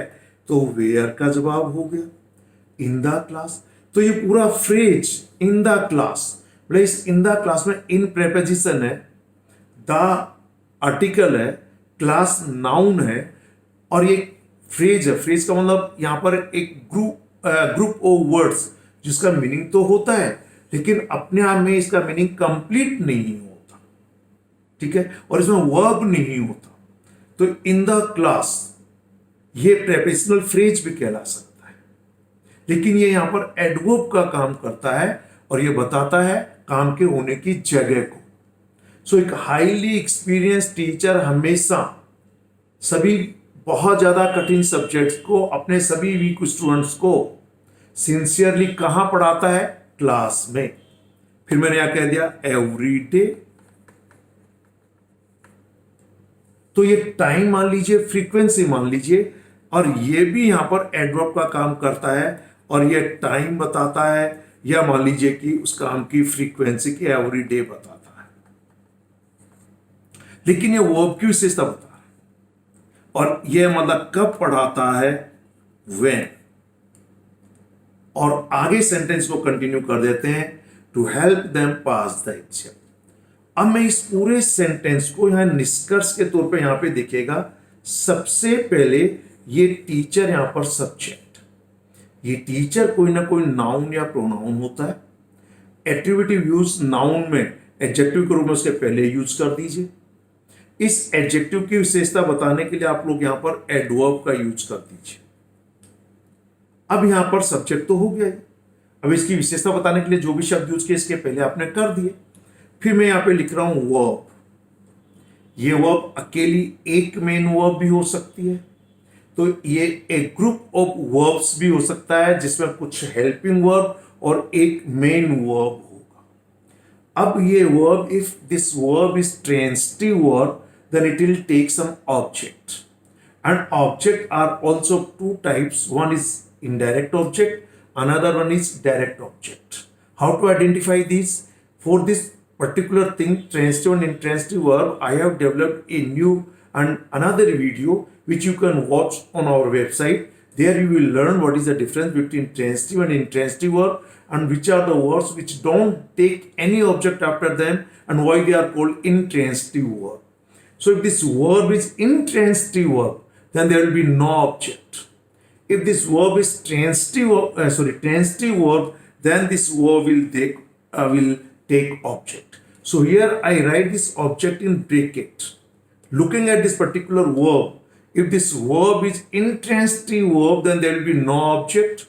S1: तो वेयर का जवाब हो गया इन द क्लास। तो ये पूरा फ्रेज इन द क्लास, मतलब इस इन द क्लास में इन प्रेपोजिशन है, द आर्टिकल है, क्लास नाउन है, और ये फ्रेज है। फ्रेज का मतलब यहां पर एक ग्रुप ऑफ वर्ड्स जिसका मीनिंग तो होता है, लेकिन अपने आप में इसका मीनिंग कंप्लीट नहीं होता। ठीक है, और इसमें वर्ब नहीं होता। तो इन द क्लास ये प्रेपोजिशनल फ्रेज भी कहला सकता है। लेकिन ये यहां पर एडवर्ब का काम करता है और ये बताता है काम के होने की जगह को। सो एक हाईली एक्सपीरियंस टीचर हमेशा सभी बहुत ज्यादा कठिन सब्जेक्ट्स को अपने सभी वीक स्टूडेंट्स को सिंसियरली कहां पढ़ाता है? क्लास में। फिर मैंने यहां कह दिया एवरी डे। तो ये टाइम मान लीजिए, फ्रीक्वेंसी मान लीजिए, और ये भी यहां पर एडवर्ब का काम करता है और ये टाइम बताता है, या मान लीजिए कि उस काम की फ्रीक्वेंसी की एवरी डे बताता है। लेकिन ये वर्ब की विशेषता बता रहा है और ये मतलब कब पढ़ाता है? व्हेन। और आगे सेंटेंस को कंटिन्यू कर देते हैं, to help them pass the exam. अब मैं इस पूरे सेंटेंस को यहां निष्कर्ष के तौर पे यहां पे देखिएगा। सबसे पहले ये टीचर यहां पर सब्जेक्ट, ये टीचर कोई ना कोई नाउन या प्रोनाउन होता है। एट्रीब्यूटिव यूज नाउन में एडजेक्टिव के रूप में उसके पहले यूज कर दीजिए। इस एडजेक्टिव की विशेषता बताने के लिए आप लोग यहां पर एडवर्ब का यूज कर दीजिए। अब यहां पर सब्जेक्ट तो हो गया है, अब इसकी विशेषता बताने के लिए जो भी शब्द यूज किए इसके पहले आपने कर दिए। फिर मैं यहां पे लिख रहा हूं वर्ब। ये वर्ब अकेली एक मेन वर्ब भी हो सकती है, तो ये एक ग्रुप ऑफ वर्ब्स भी हो सकता है जिसमें कुछ हेल्पिंग वर्ब और एक मेन वर्ब होगा। अब ये verb, if this verb is transitive verb, then it will take some object, and object are also two types. One is indirect object, another one is direct object. How to identify these? For this particular thing, transitive and intransitive verb, I have developed a new and another video which you can watch on our website. There you will learn what is the difference between transitive and intransitive verb, and which are the words which don't take any object after them and why they are called intransitive verb. So if this verb is intransitive verb, then there will be no object. If this verb is transitive verb, then this verb will take object. So here I write this object in bracket. Looking at this particular verb, if this verb is intransitive verb, then there will be no object.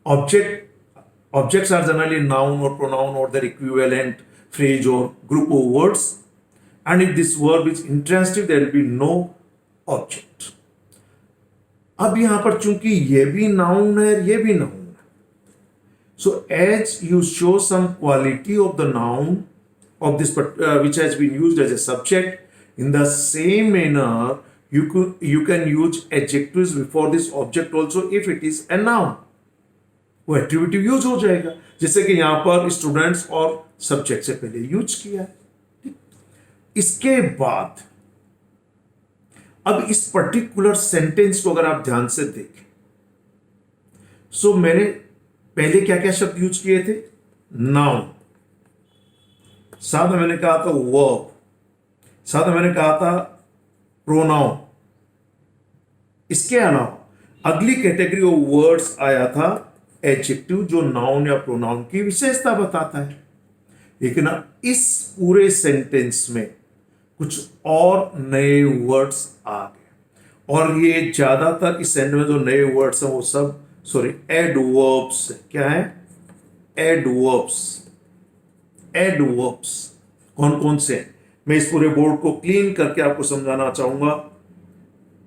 S1: Objects are generally noun or pronoun or their equivalent phrase or group of words. And if this verb is intransitive, there will be no object. अब यहां पर चूंकि ये भी noun है, ये भी noun है, so as you show some quality of the noun of this which has been used as a subject, in the same manner you can use adjectives before this object also if it is a noun. वो attributive use हो जाएगा, जैसे कि यहां पर students और subject से पहले यूज किया है। इसके बाद अब इस पर्टिकुलर सेंटेंस को अगर आप ध्यान से देखें, सो मैंने पहले क्या क्या शब्द यूज किए थे? नाउन, साथ में मैंने कहा था वर्ब, साथ में मैंने कहा था प्रोनाउन। इसके अलावा अगली कैटेगरी ऑफ वर्ड्स आया था एडजेक्टिव, जो नाउन या प्रोनाउन की विशेषता बताता है। लेकिन इस पूरे सेंटेंस में कुछ और नए वर्ड्स आ गए, और ये ज्यादातर इस एंड में जो नए वर्ड्स हैं वो सब एडवर्ब्स। क्या है? एडवर्ब्स। एडवर्ब्स कौन कौन से हैं? मैं इस पूरे बोर्ड को क्लीन करके आपको समझाना चाहूंगा।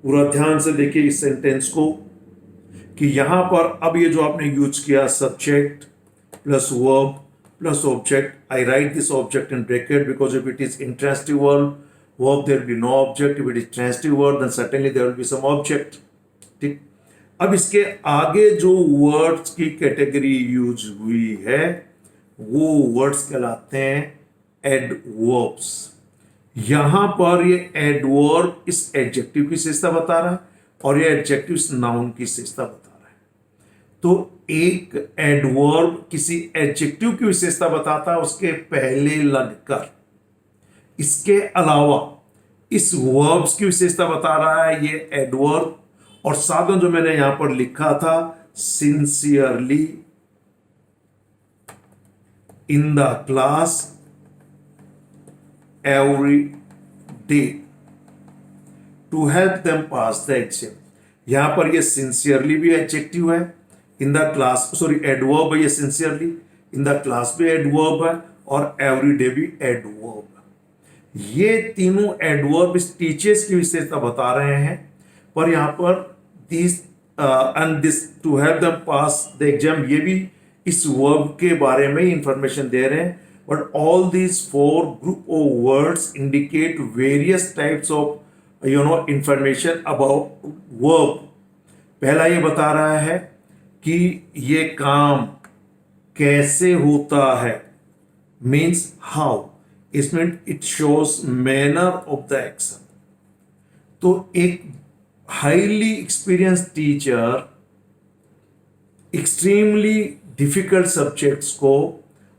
S1: पूरा ध्यान से देखिए इस सेंटेंस को, कि यहां पर अब ये जो आपने यूज किया subject plus verb plus object. I write this object in bracket because if it is intransitive verb, there will be no object. If it is transitive verb, then certainly there will be some object. ठीक। अब इसके आगे जो words की category use हुई है वो words कहलाते हैं एडवर्ब्स। यहां पर ये एडवर्ब इस एडजेक्टिव की विशेषता बता रहा है और ये एडजेक्टिव इस नाउन की विशेषता बता रहा है। तो एक एडवर्ब किसी एडजेक्टिव की विशेषता बताता है उसके पहले लगकर। इसके अलावा इस वर्ब्स की विशेषता बता रहा है ये एडवर्ब, और साथ में जो मैंने यहां पर लिखा था sincerely in the class every day to help them pass the exam. यहां पर ये सिंसियरली भी एडजेक्टिव है, in the class, sorry adverb है ये सिंसियरली, इन द क्लास भी एडवर्ब है और एवरी डे भी एडवर्ब है। ये तीनों एडवर्ब इस टीचर्स की विशेषता बता रहे हैं, पर यहां पर this and this to help them pass the exam, ये भी इस वर्ब के बारे में इंफॉर्मेशन दे रहे हैं। But all these four group of words indicate various types of information about verb. पहला ये बता रहा है कि ये काम कैसे होता है, मीन्स हाउ, इसमें it shows manner of the action. तो एक highly experience teacher extremely difficult subjects को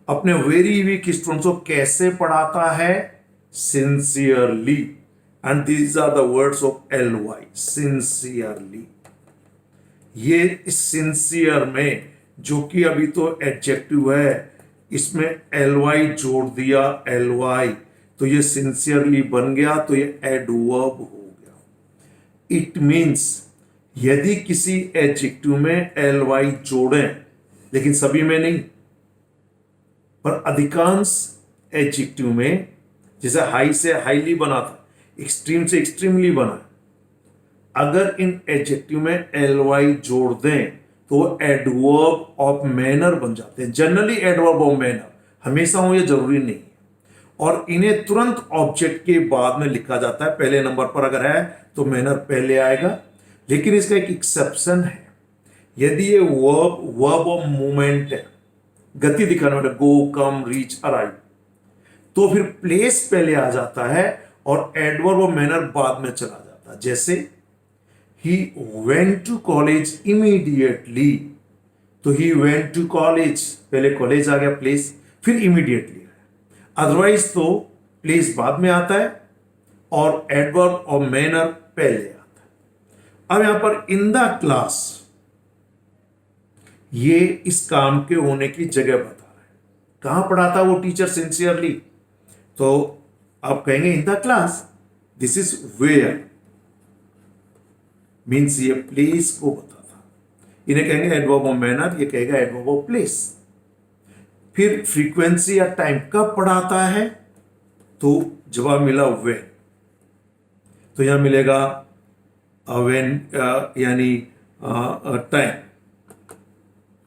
S1: अपने वेरी वीक स्टूडेंट्स को कैसे पढ़ाता है, sincerely, and these are the words of LY, sincerely. ये सिंसियर में जो कि अभी तो एडजेक्टिव है, इसमें LY जोड़ दिया, LY, तो ये सिंसियरली बन गया, तो ये एडवर्ब हो गया। इट मीन्स यदि किसी एडजेक्टिव में LY जोड़ें, लेकिन सभी में नहीं, पर अधिकांश एडजेक्टिव में, जैसे हाई से हाईली बना था, एक्सट्रीम से एक्सट्रीमली बना, अगर इन एडजेक्टिव में LY जोड़ दें तो एडवर्ब ऑफ मैनर बन जाते हैं। जनरली एडवर्ब ऑफ मैनर, हमेशा हो ये जरूरी नहीं है, और इन्हें तुरंत ऑब्जेक्ट के बाद में लिखा जाता है। पहले नंबर पर अगर है तो मैनर पहले आएगा, लेकिन इसका एक एक्सेप्शन है। यदि ये वर्ब ऑफ मूवमेंट है, गति दिखाने वाला, गो, कम, रीच, अराइव, तो फिर प्लेस पहले आ जाता है और एडवर्ब ऑफ मैनर बाद में चला जाता है। जैसे he went to college immediately, तो he went to college, पहले कॉलेज आ गया, प्लेस, फिर immediately। अदरवाइज तो प्लेस बाद में आता है और एडवर्ब और मैनर पहले आता है। अब यहां पर इन द क्लास, ये इस काम के होने की जगह बता रहा है। कहां पढ़ाता वो टीचर सिंसियरली, तो आप कहेंगे in the class, this is where, means ये प्लेस को बताता। इन्हें कहेंगे एडवर्ब ऑफ मैनर, ये कहेगा एडवर्ब ऑफ प्लेस। फिर फ्रीक्वेंसी या टाइम, कब पढ़ाता है, तो जवाब मिला व्हेन, तो यहां मिलेगा व्हेन, यानी टाइम,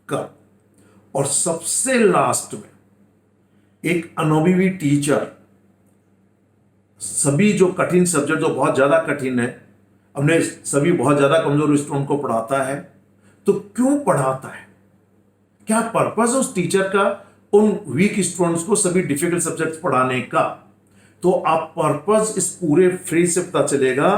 S1: कब। और सबसे लास्ट में एक अनुभवी टीचर सभी जो कठिन सब्जेक्ट, जो बहुत ज्यादा कठिन है, हमने सभी बहुत ज्यादा कमजोर स्टूडेंट को पढ़ाता है, तो क्यों पढ़ाता है, क्या पर्पस है उस टीचर का उन वीक स्टूडेंट्स को सभी डिफिकल्ट सब्जेक्ट्स पढ़ाने का। तो आप पर्पस इस पूरे फ्रेज से पता चलेगा,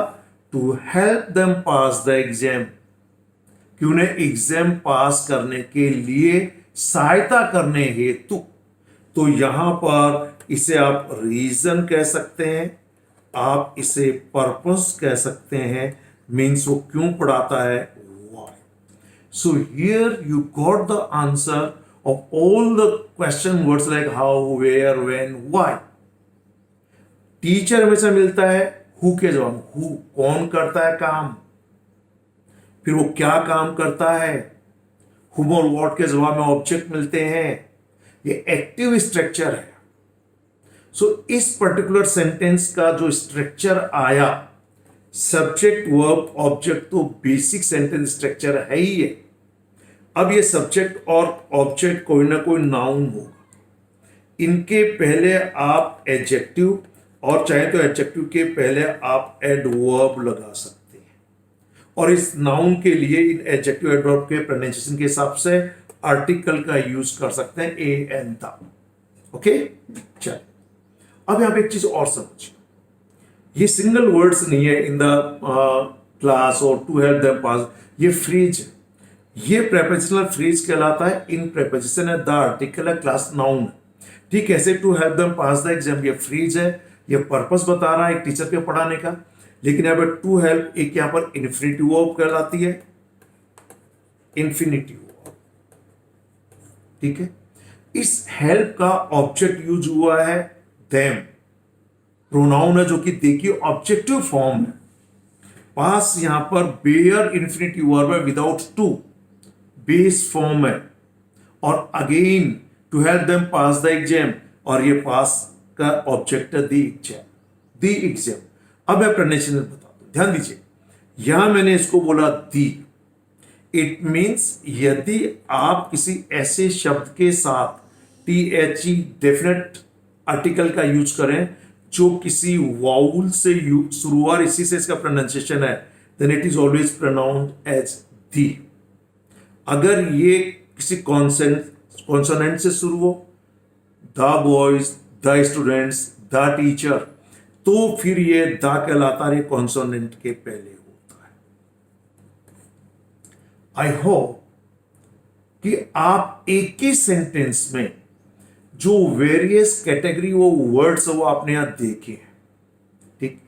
S1: to help them pass the exam, कि उन्हें एग्जाम पास करने के लिए सहायता करने हेतु। तो यहां पर इसे आप रीजन कह सकते हैं, आप इसे पर्पस कह सकते हैं, मीन्स वो क्यों पढ़ाता है, why. So here you got the answer of all the question words like how, where, when, why. Teacher में से मिलता है हु के जवाब, हु कौन करता है काम, फिर वो क्या काम करता है, हुम और व्हाट के जवाब में ऑब्जेक्ट मिलते हैं। ये एक्टिव स्ट्रक्चर है। सो इस पर्टिकुलर सेंटेंस का जो स्ट्रक्चर आया, सब्जेक्ट, वर्ब, ऑब्जेक्ट, तो बेसिक सेंटेंस स्ट्रक्चर है ही है। अब ये सब्जेक्ट और ऑब्जेक्ट कोई ना कोई नाउन होगा, इनके पहले आप एडजेक्टिव, और चाहे तो एडजेक्टिव के पहले आप एडवर्ब लगा सकते हैं, और इस नाउन के लिए इन एडजेक्टिव एडवर्ब के प्रोनाउंसिएशन के हिसाब से आर्टिकल का यूज कर सकते हैं, ए एंड द। ओके, चलिए अब यहां पे एक चीज और समझिए, ये सिंगल वर्ड्स नहीं है इन द क्लास और टू हेल्प देम पास, ये फ्रेज है, ये प्रेपोजिशनल फ्रेज कहलाता है। इन प्रेपोजिशन है, द आर्टिकल है, क्लास नाउन है, ठीक है। ऐसे to help them pass the exam, ये फ्रेज है, ये पर्पस बता रहा है एक टीचर के पढ़ाने का। लेकिन यहां पर टू हेल्प एक यहां पर इन्फिनिटिव वर्ब कहलाती है, इन्फिनिटिव वर्ब, ठीक है। इस हेल्प का ऑब्जेक्ट यूज हुआ है देम, प्रोनाउन है जो कि देखिए ऑब्जेक्टिव फॉर्म है। पास यहां पर बेयर इन्फिनिटिव वर्ब है विदाउट टू, बेस फॉर्म है, और again to help them pass the exam, और ये पास का ऑब्जेक्ट है द एग्जाम। अब मैं प्रोनाउंसिएशन बताता हूं, ध्यान दीजिए। यहां मैंने इसको बोला दी, इट मीन्स यदि आप किसी ऐसे शब्द के साथ THE डेफिनेट आर्टिकल का यूज करें जो किसी वाउल से शुरू हुआ, इसी से इसका प्रोनाउंसिएशन है, then it is always pronounced as the. अगर ये किसी कॉन्सोनेंट से शुरू हो, the boys, the students, the teacher, तो फिर ये द कहलाता है, कॉन्सोनेंट के पहले होता है। आई होप कि आप एक ही सेंटेंस में जो वेरियस कैटेगरी वो वर्ड्स वो आपने यहां देखे हैं, ठीक।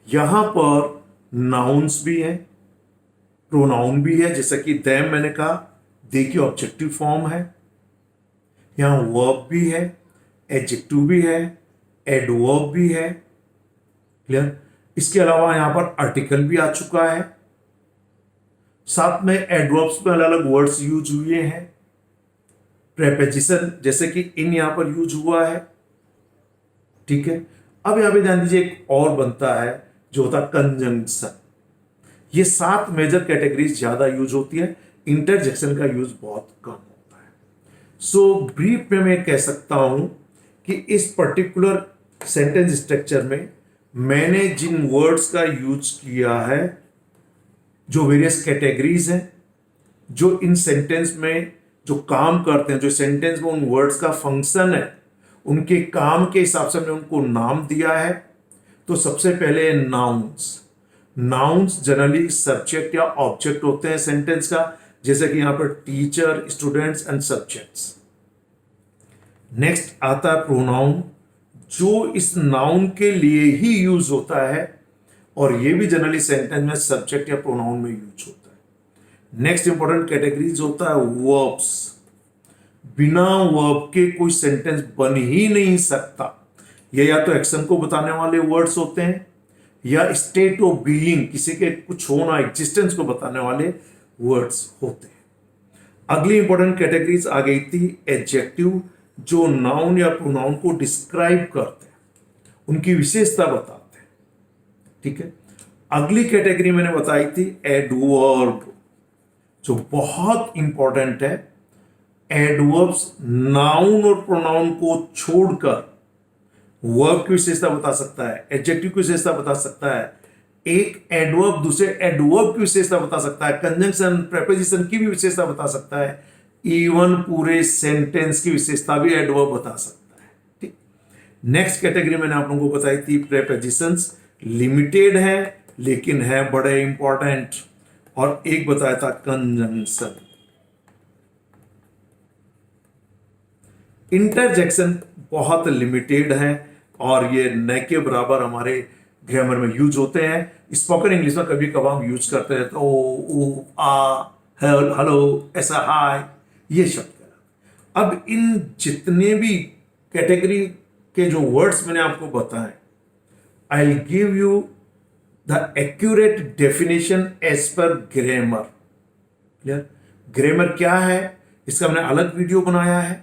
S1: यहां पर नाउन्स भी हैं, प्रोनाउन भी है, जैसा कि देम मैंने कहा, देखिए ऑब्जेक्टिव फॉर्म है। यहां वर्ब भी है, एडजेक्टिव भी है, एडवर्ब भी है, क्लियर। इसके अलावा यहां पर आर्टिकल भी आ चुका है, साथ में एडवर्ब्स में अलग अलग वर्ड्स यूज हुए हैं, प्रेपोजिशन जैसे कि इन यहां पर यूज हुआ है, ठीक है। अब यहां पे ध्यान दीजिए, एक और बनता है जो होता है कंजंक्शन। ये 7 मेजर कैटेगरीज ज्यादा यूज होती है, इंटरजेक्शन का यूज बहुत कम होता है। सो ब्रीफ में मैं कह सकता हूं कि इस पर्टिकुलर सेंटेंस स्ट्रक्चर में मैंने जिन वर्ड्स का यूज किया है, जो वेरियस कैटेगरीज हैं, जो इन सेंटेंस में जो काम करते हैं, जो सेंटेंस में उन वर्ड्स का फंक्शन है, उनके काम के हिसाब से हमने उनको नाम दिया है। तो सबसे पहले नाउन्स। नाउन्स जनरली सब्जेक्ट या ऑब्जेक्ट होते हैं सेंटेंस का, जैसे कि यहां पर teacher, students and subjects. Next आता है प्रोनाउन, जो इस नाउन के लिए ही यूज होता है, और ये भी जनरली सेंटेंस में सब्जेक्ट या प्रोनाउन में यूज होता है। नेक्स्ट इंपॉर्टेंट कैटेगरीज होता है वर्ब्स। बिना वर्ब के कोई सेंटेंस बन ही नहीं सकता। ये या तो एक्शन को बताने वाले वर्ड्स होते हैं, या स्टेट ऑफ बीइंग, किसी के कुछ होना, एग्जिस्टेंस को बताने वाले वर्ड्स होते हैं। अगली इंपॉर्टेंट कैटेगरीज आ गई थी एडजेक्टिव, जो नाउन या प्रोनाउन को डिस्क्राइब करते हैं, उनकी विशेषता बताते हैं, ठीक है। अगली कैटेगरी मैंने बताई थी एडवर्ब, जो बहुत इंपॉर्टेंट है। एडवर्ब्स नाउन और प्रोनाउन को छोड़कर वर्ब की विशेषता बता सकता है, एडजेक्टिव की विशेषता बता सकता है, एक एडवर्ब दूसरे एडवर्ब की विशेषता बता सकता है, कंजंक्शन, प्रेपोजिशन की भी विशेषता बता सकता है, इवन पूरे सेंटेंस की विशेषता भी एडवर्ब बता सकता है, ठीक। नेक्स्ट कैटेगरी मैंने आप लोगों को बताई थी प्रेपोजिशंस। लिमिटेड है लेकिन है बड़े इंपॉर्टेंट, और एक बताया था कंजंक्शन। इंटरजेक्शन बहुत लिमिटेड है, और ये न के बराबर हमारे ग्रामर में यूज होते हैं। स्पोकन इंग्लिश में कभी कभार हम यूज करते हैं, तो ओ आ, हेलो, ऐसा, हाय, ये शब्द। अब इन जितने भी कैटेगरी के जो वर्ड्स मैंने आपको बताए, I will give you the accurate definition as per grammar. Clear? Grammar क्या है, इसका मैंने अलग वीडियो बनाया है,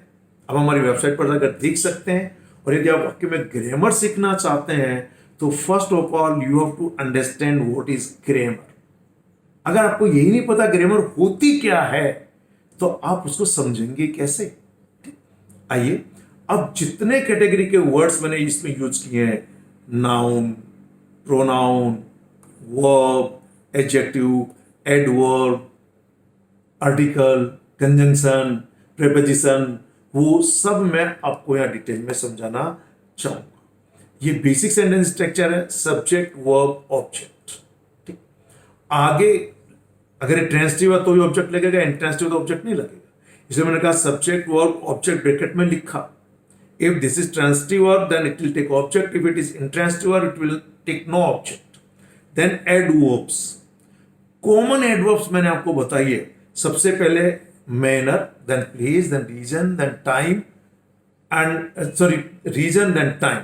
S1: अब हमारी वेबसाइट पर जाकर देख सकते हैं। और यदि आप वाकई में ग्रामर सीखना चाहते हैं, तो first of all you have to understand what is grammar. अगर आपको यही नहीं पता ग्रामर होती क्या है, तो आप उसको समझेंगे कैसे? आइए, अब जितने कैटेगरी के वर्ड्स मैंने इसमें यूज किए हैं, noun, pronoun, verb, adjective, adverb, article, conjunction, preposition, वो सब मैं आपको यहां डिटेल में समझाना चाहूंगा। ये बेसिक सेंटेंस स्ट्रक्चर है, सब्जेक्ट, वर्ब, ऑब्जेक्ट, ठीक। आगे अगर ट्रांसिटिव है तो ही ऑब्जेक्ट लगेगा, इंट्रांसिटिव तो ऑब्जेक्ट नहीं लगेगा। इसलिए मैंने कहा सब्जेक्ट, वर्ब, ऑब्जेक्ट ब्रैकेट में लिखा। If this is transitive verb then it will take object, if it is intransitive verb it will take no object. Then adverbs, common adverbs मैंने आपको बताइए। सबसे पहले manner, then place, then reason, then time and reason, then time.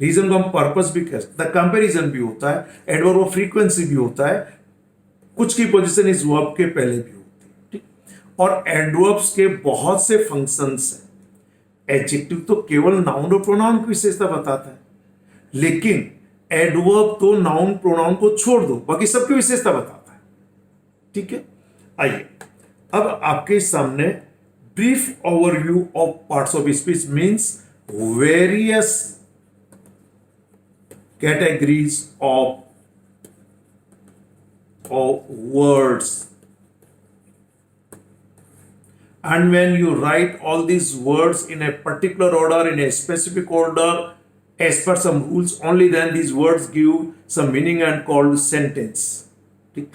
S1: Reason को हम purpose भी कह सकते हैं, कंपैरिजन भी होता है, एडवर्ब ऑफ फ्रीक्वेंसी भी होता है, कुछ की पोजीशन इस वर्ब के पहले भी होती है, ठीक। और एडवर्ब्स के बहुत से फंक्शंस हैं। एडजेक्टिव तो केवल नाउन और प्रोनाउन की विशेषता बताता है, लेकिन एडवर्ब तो नाउन प्रोनाउन को छोड़ दो, बाकी सबकी विशेषता बताता है। ठीक है, आइए अब आपके सामने brief overview of parts of speech means various categories of words, and when you write all these words in a particular order, in a specific order, as per some rules, only then these words give some meaning and called sentence. ठीक,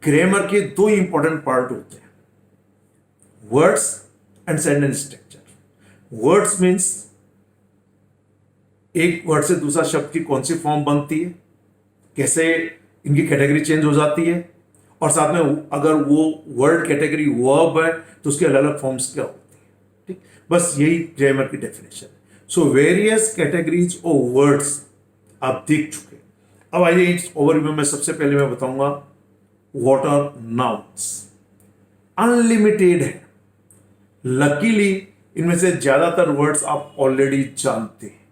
S1: grammar के दो important part होते हैं, words and sentence structure. Words means एक word से दूसरा शब्द की कौन सी फॉर्म बनती है, कैसे इनकी कैटेगरी चेंज हो जाती है, और साथ में अगर वो वर्ड कैटेगरी वर्ब है तो उसके अलग अलग फॉर्म्स क्या होती है। ठीक, बस यही ग्रामर की डेफिनेशन है। So various categories of words आप देख चुके। अब आइए इस ओवरव्यू में सबसे पहले मैं बताऊंगा व्हाट आर नाउन्स। अनलिमिटेड है, लकीली इनमें से ज्यादातर वर्ड्स आप ऑलरेडी जानते हैं।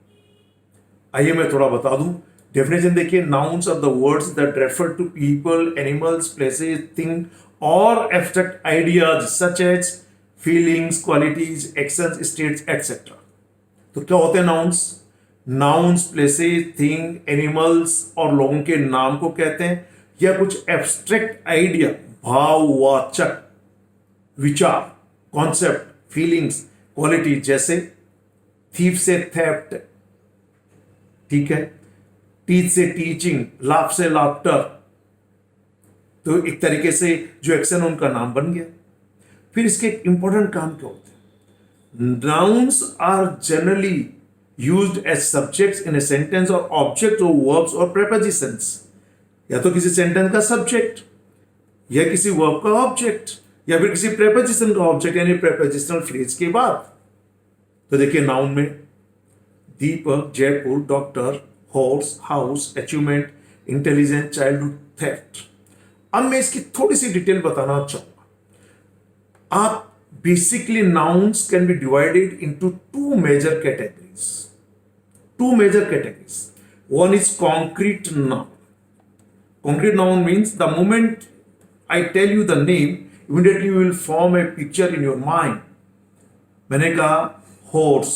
S1: आइए मैं थोड़ा बता दूं। डेफिनेशन देखिए, nouns are the words that refer to people, animals, places, thing और abstract ideas such as feelings, qualities, actions, states etcetera. तो क्या होते हैं nouns? Nouns places, thing, animals और लोगों के नाम को कहते हैं, या कुछ एब्स्ट्रैक्ट आइडिया, भाववाचक विचार, कॉन्सेप्ट, फीलिंग्स, क्वालिटी, जैसे थीफ से थेफ्ट, ठीक है, टीच से टीचिंग, लाफ से लाफ्टर। तो एक तरीके से जो एक्शन उनका नाम बन गया। फिर इसके इंपॉर्टेंट काम क्या होते हैं? Nouns are generally used as subjects in a sentence और ऑब्जेक्ट और वर्ब्स और प्रेपोजिशंस। या तो किसी सेंटेंस का सब्जेक्ट, या किसी वर्ब का ऑब्जेक्ट, या फिर किसी प्रेपोजिशन का ऑब्जेक्ट, यानी प्रेपोजिशनल फ्रेज के बाद। तो देखिए नाउन में Deepak, Jaipur, doctor, horse, house, achievement, intelligent, childhood, theft. अब मैं इसकी थोड़ी सी डिटेल बताना चाहूंगा। आप basically nouns can be divided into two major categories. One is concrete noun. Concrete noun means the moment I tell you the name, immediately you will form a picture in your mind. मैंने कहा horse,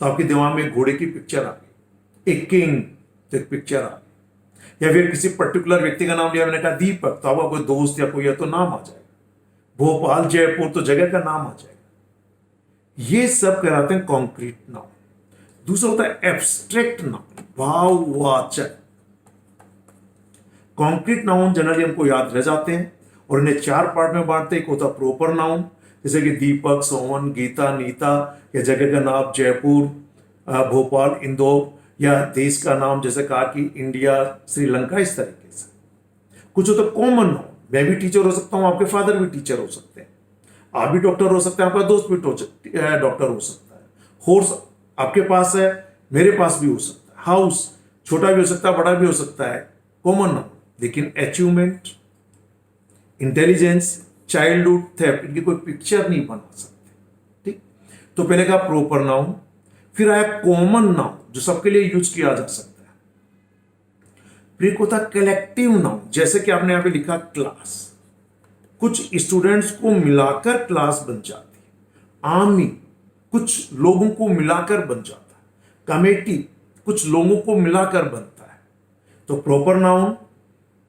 S1: तो आपके दिमाग में घोड़े की picture आ गई। एक किंग, तो एक पिक्चर आ गई। या फिर किसी पर्टिकुलर व्यक्ति का नाम लिया, मैंने कहा दीपक, तो आपका कोई दोस्त या कोई या तो नाम आ जाएगा। भोपाल, जयपुर, तो जगह का नाम आ जाएगा। ये सब कहलाते हैं कॉन्क्रीट नाउन। दूसरा होता है एब्स्ट्रैक्ट नाउन, भाववाचक। कॉन्क्रीट नाउन जनरली हमको याद रह जाते हैं और इन्हें चार पार्ट में बांटते हैं। एक होता प्रॉपर नाउन, जैसे कि दीपक, सोहन, गीता, नीता, या जगह का नाम जयपुर, भोपाल, इंदौर, या देश का नाम जैसे कहा कि इंडिया, श्रीलंका, इस तरीके से। कुछ होता है कॉमन नाउन, मैं भी टीचर हो सकता हूं, आपके फादर भी टीचर हो सकते हैं, आप भी डॉक्टर हो सकते हैं, आपका दोस्त भी डॉक्टर हो सकता है। हॉर्स आपके पास है, मेरे पास भी हो सकता है। हाउस छोटा भी हो सकता है, बड़ा भी हो सकता है, कॉमन नाउन। लेकिन अचीवमेंट, इंटेलिजेंस, चाइल्डहुड, थेफ्ट, इनकी कोई पिक्चर नहीं बना सकते। ठीक, तो पहले कहा प्रॉपर नाउन, फिर आया कॉमन नाउन जो सबके लिए यूज किया जा सकता है। फिर एक होता कलेक्टिव नाउन, जैसे कि आपने यहां पे लिखा क्लास, कुछ स्टूडेंट्स को मिलाकर क्लास बन जाती है। आर्मी कुछ लोगों को मिलाकर बन जाता है। कमेटी कुछ लोगों को मिलाकर बनता है। तो proper noun,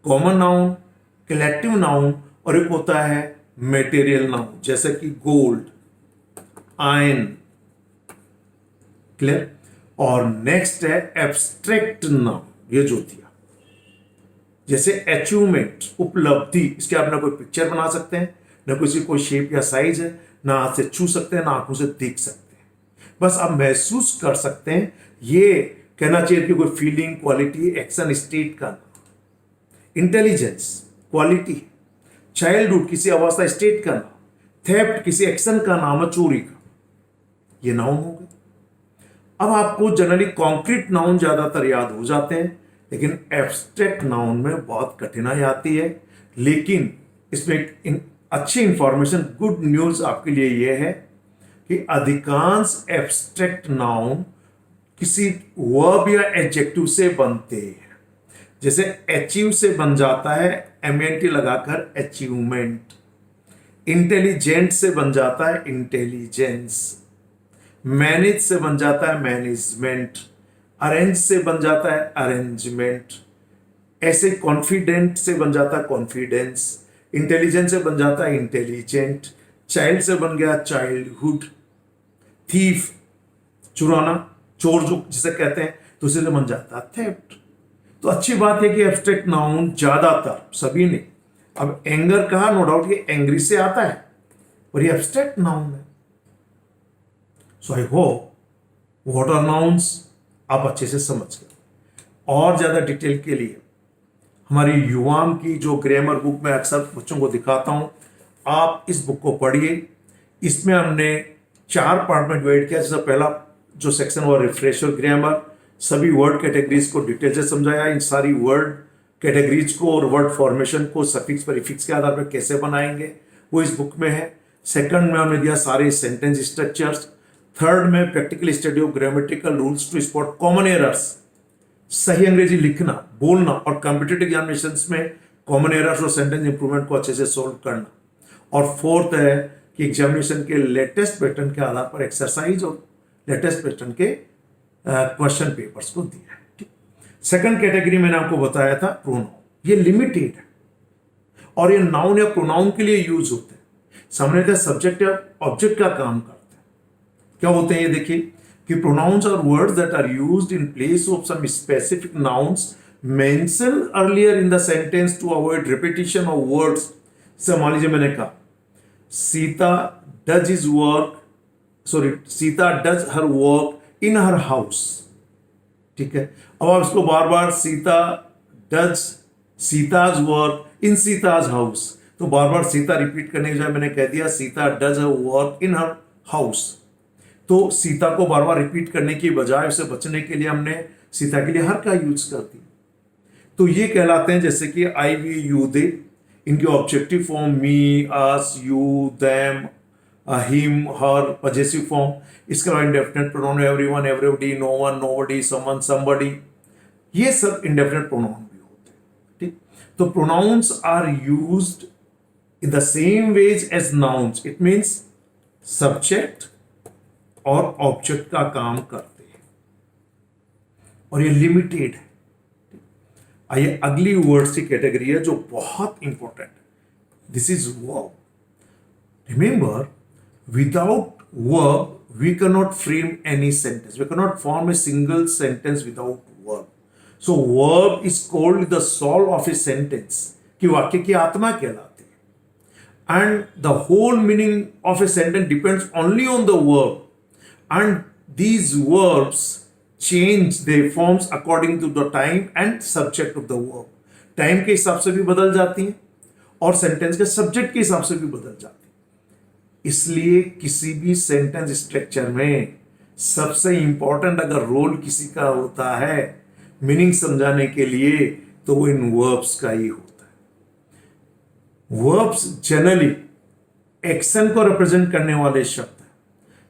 S1: common noun, collective noun, और एक होता है मेटेरियल नाउन, जैसे कि गोल्ड, आयरन। क्लियर? और नेक्स्ट है एब्स्ट्रैक्ट नाउन, ये जो दिया, जैसे अचीवमेंट, उपलब्धि, इसके आप ना कोई पिक्चर बना सकते हैं, ना किसी कोई शेप या साइज है, ना हाथ से छू सकते हैं, ना आंखों से देख सकते हैं, बस आप महसूस कर सकते हैं। ये कहना चाहिए कि कोई फीलिंग, क्वालिटी, एक्शन, स्टेट का नाम। इंटेलिजेंस क्वालिटी, चाइल्डहुड किसी अवस्था, स्टेट का नाम, थेफ्ट किसी एक्शन का नाम है, चोरी का। ये नाउन हो गए। अब आपको जनरली कॉन्क्रीट नाउन ज्यादातर याद हो जाते हैं, लेकिन एब्स्ट्रैक्ट नाउन में बहुत कठिनाई आती है। लेकिन इसमें अच्छी इंफॉर्मेशन, गुड न्यूज आपके लिए यह है कि अधिकांश एब्स्ट्रैक्ट नाउन किसी वर्ब या एडजेक्टिव से बनते हैं। जैसे अचीव से बन जाता है एमएनटी लगाकर अचीवमेंट, इंटेलिजेंट से बन जाता है इंटेलिजेंस, मैनेज से बन जाता है मैनेजमेंट, अरेंज से बन जाता है अरेंजमेंट, ऐसे कॉन्फिडेंट से बन जाता है कॉन्फिडेंस, इंटेलिजेंट से बन जाता है इंटेलिजेंट, चाइल्ड से बन गया चाइल्डहुड, थीफ चुराना, चोर जो जिसे कहते हैं, तो उसे बन जाता है थेफ्ट। तो अच्छी बात है कि एब्स्ट्रैक्ट नाउन ज्यादातर, सभी ने, अब एंगर कहा, नो डाउट ये एंग्री से आता है और ये एब्स्ट्रैक्ट नाउन है। So I hope what are nouns आप अच्छे से समझ गए। और ज्यादा डिटेल के लिए हमारी युवाम की जो ग्रामर बुक में अक्सर बच्चों को दिखाता हूं, आप इस बुक को पढ़िए। इसमें हमने 4 पार्ट में डिवाइड किया। जैसे पहला जो सेक्शन हुआ रिफ्रेशर ग्रामर, सभी वर्ड कैटेगरीज को डिटेल से समझाया, इन सारी वर्ड कैटेगरीज को और वर्ड फॉर्मेशन को सफिक्स प्रीफिक्स के आधार पर कैसे बनाएंगे, वो इस बुक में है। सेकंड में हमने दिया सारे सेंटेंस स्ट्रक्चर्स। थर्ड में practical study of grammatical rules to spot common errors, सही अंग्रेजी लिखना, बोलना और कॉम्पिटिटिव एग्जामिनेशंस में कॉमन एरर्स और सेंटेंस इंप्रूवमेंट को अच्छे से सोल्व करना। और फोर्थ है कि एग्जामिनेशन के लेटेस्ट पैटर्न के आधार पर एक्सरसाइज और लेटेस्ट पैटर्न के क्वेश्चन पेपर्स को दिया है। ठीक, सेकंड कैटेगरी मैंने आपको बताया था प्रोनाउन, ये लिमिटेड है और ये नाउन या प्रोनाउन के लिए यूज होते हैं, सामान्यतः सब्जेक्ट या ऑब्जेक्ट का काम करते हैं। क्या होते हैं ये देखिए कि pronouns are words that are used in place of some specific nouns mention earlier in the sentence to avoid repetition of words. से मान लीजिए मैंने कहा Sita does his work, sorry Sita does her work in her house. ठीक है, अब आप इसको बार बार Sita does Sita's work in Sita's house, तो बार बार सीता रिपीट करने के बजाय मैंने कह दिया Sita does her work in her house. तो सीता को बार बार रिपीट करने की बजाय उसे बचने के लिए हमने सीता के लिए हर का यूज कर दिया। तो ये कहलाते हैं जैसे कि आई वी यू दे, इनके objective form me us you them him her possessive form. इसके अलावा indefinite pronoun everyone everybody no one nobody someone somebody, ये सब इंडेफिनेट प्रोनाउन भी होते हैं। ठीक, तो pronouns are used in the same ways as nouns, it means subject और ऑब्जेक्ट का काम करते हैं और ये लिमिटेड है। आइए अगली वर्ड्स की कैटेगरी है जो बहुत इंपॉर्टेंट है, this is verb. Remember, without verb we can not frame any sentence, we can not form a single sentence without verb. So verb is called the soul of a sentence, कि वाक्य की आत्मा कहलाती है। And the whole meaning of a sentence depends only on the verb, and these verbs change their forms according to the time and subject of the verb. Time के हिसाब से भी बदल जाती हैं और सेंटेंस के सब्जेक्ट के हिसाब से भी बदल जाती हैं। इसलिए किसी भी सेंटेंस स्ट्रक्चर में सबसे इंपॉर्टेंट अगर रोल किसी का होता है मीनिंग समझाने के लिए, तो वो इन वर्ब्स का ही होता है। वर्ब्स जनरली एक्शन को रिप्रेजेंट करने वाले शब्द,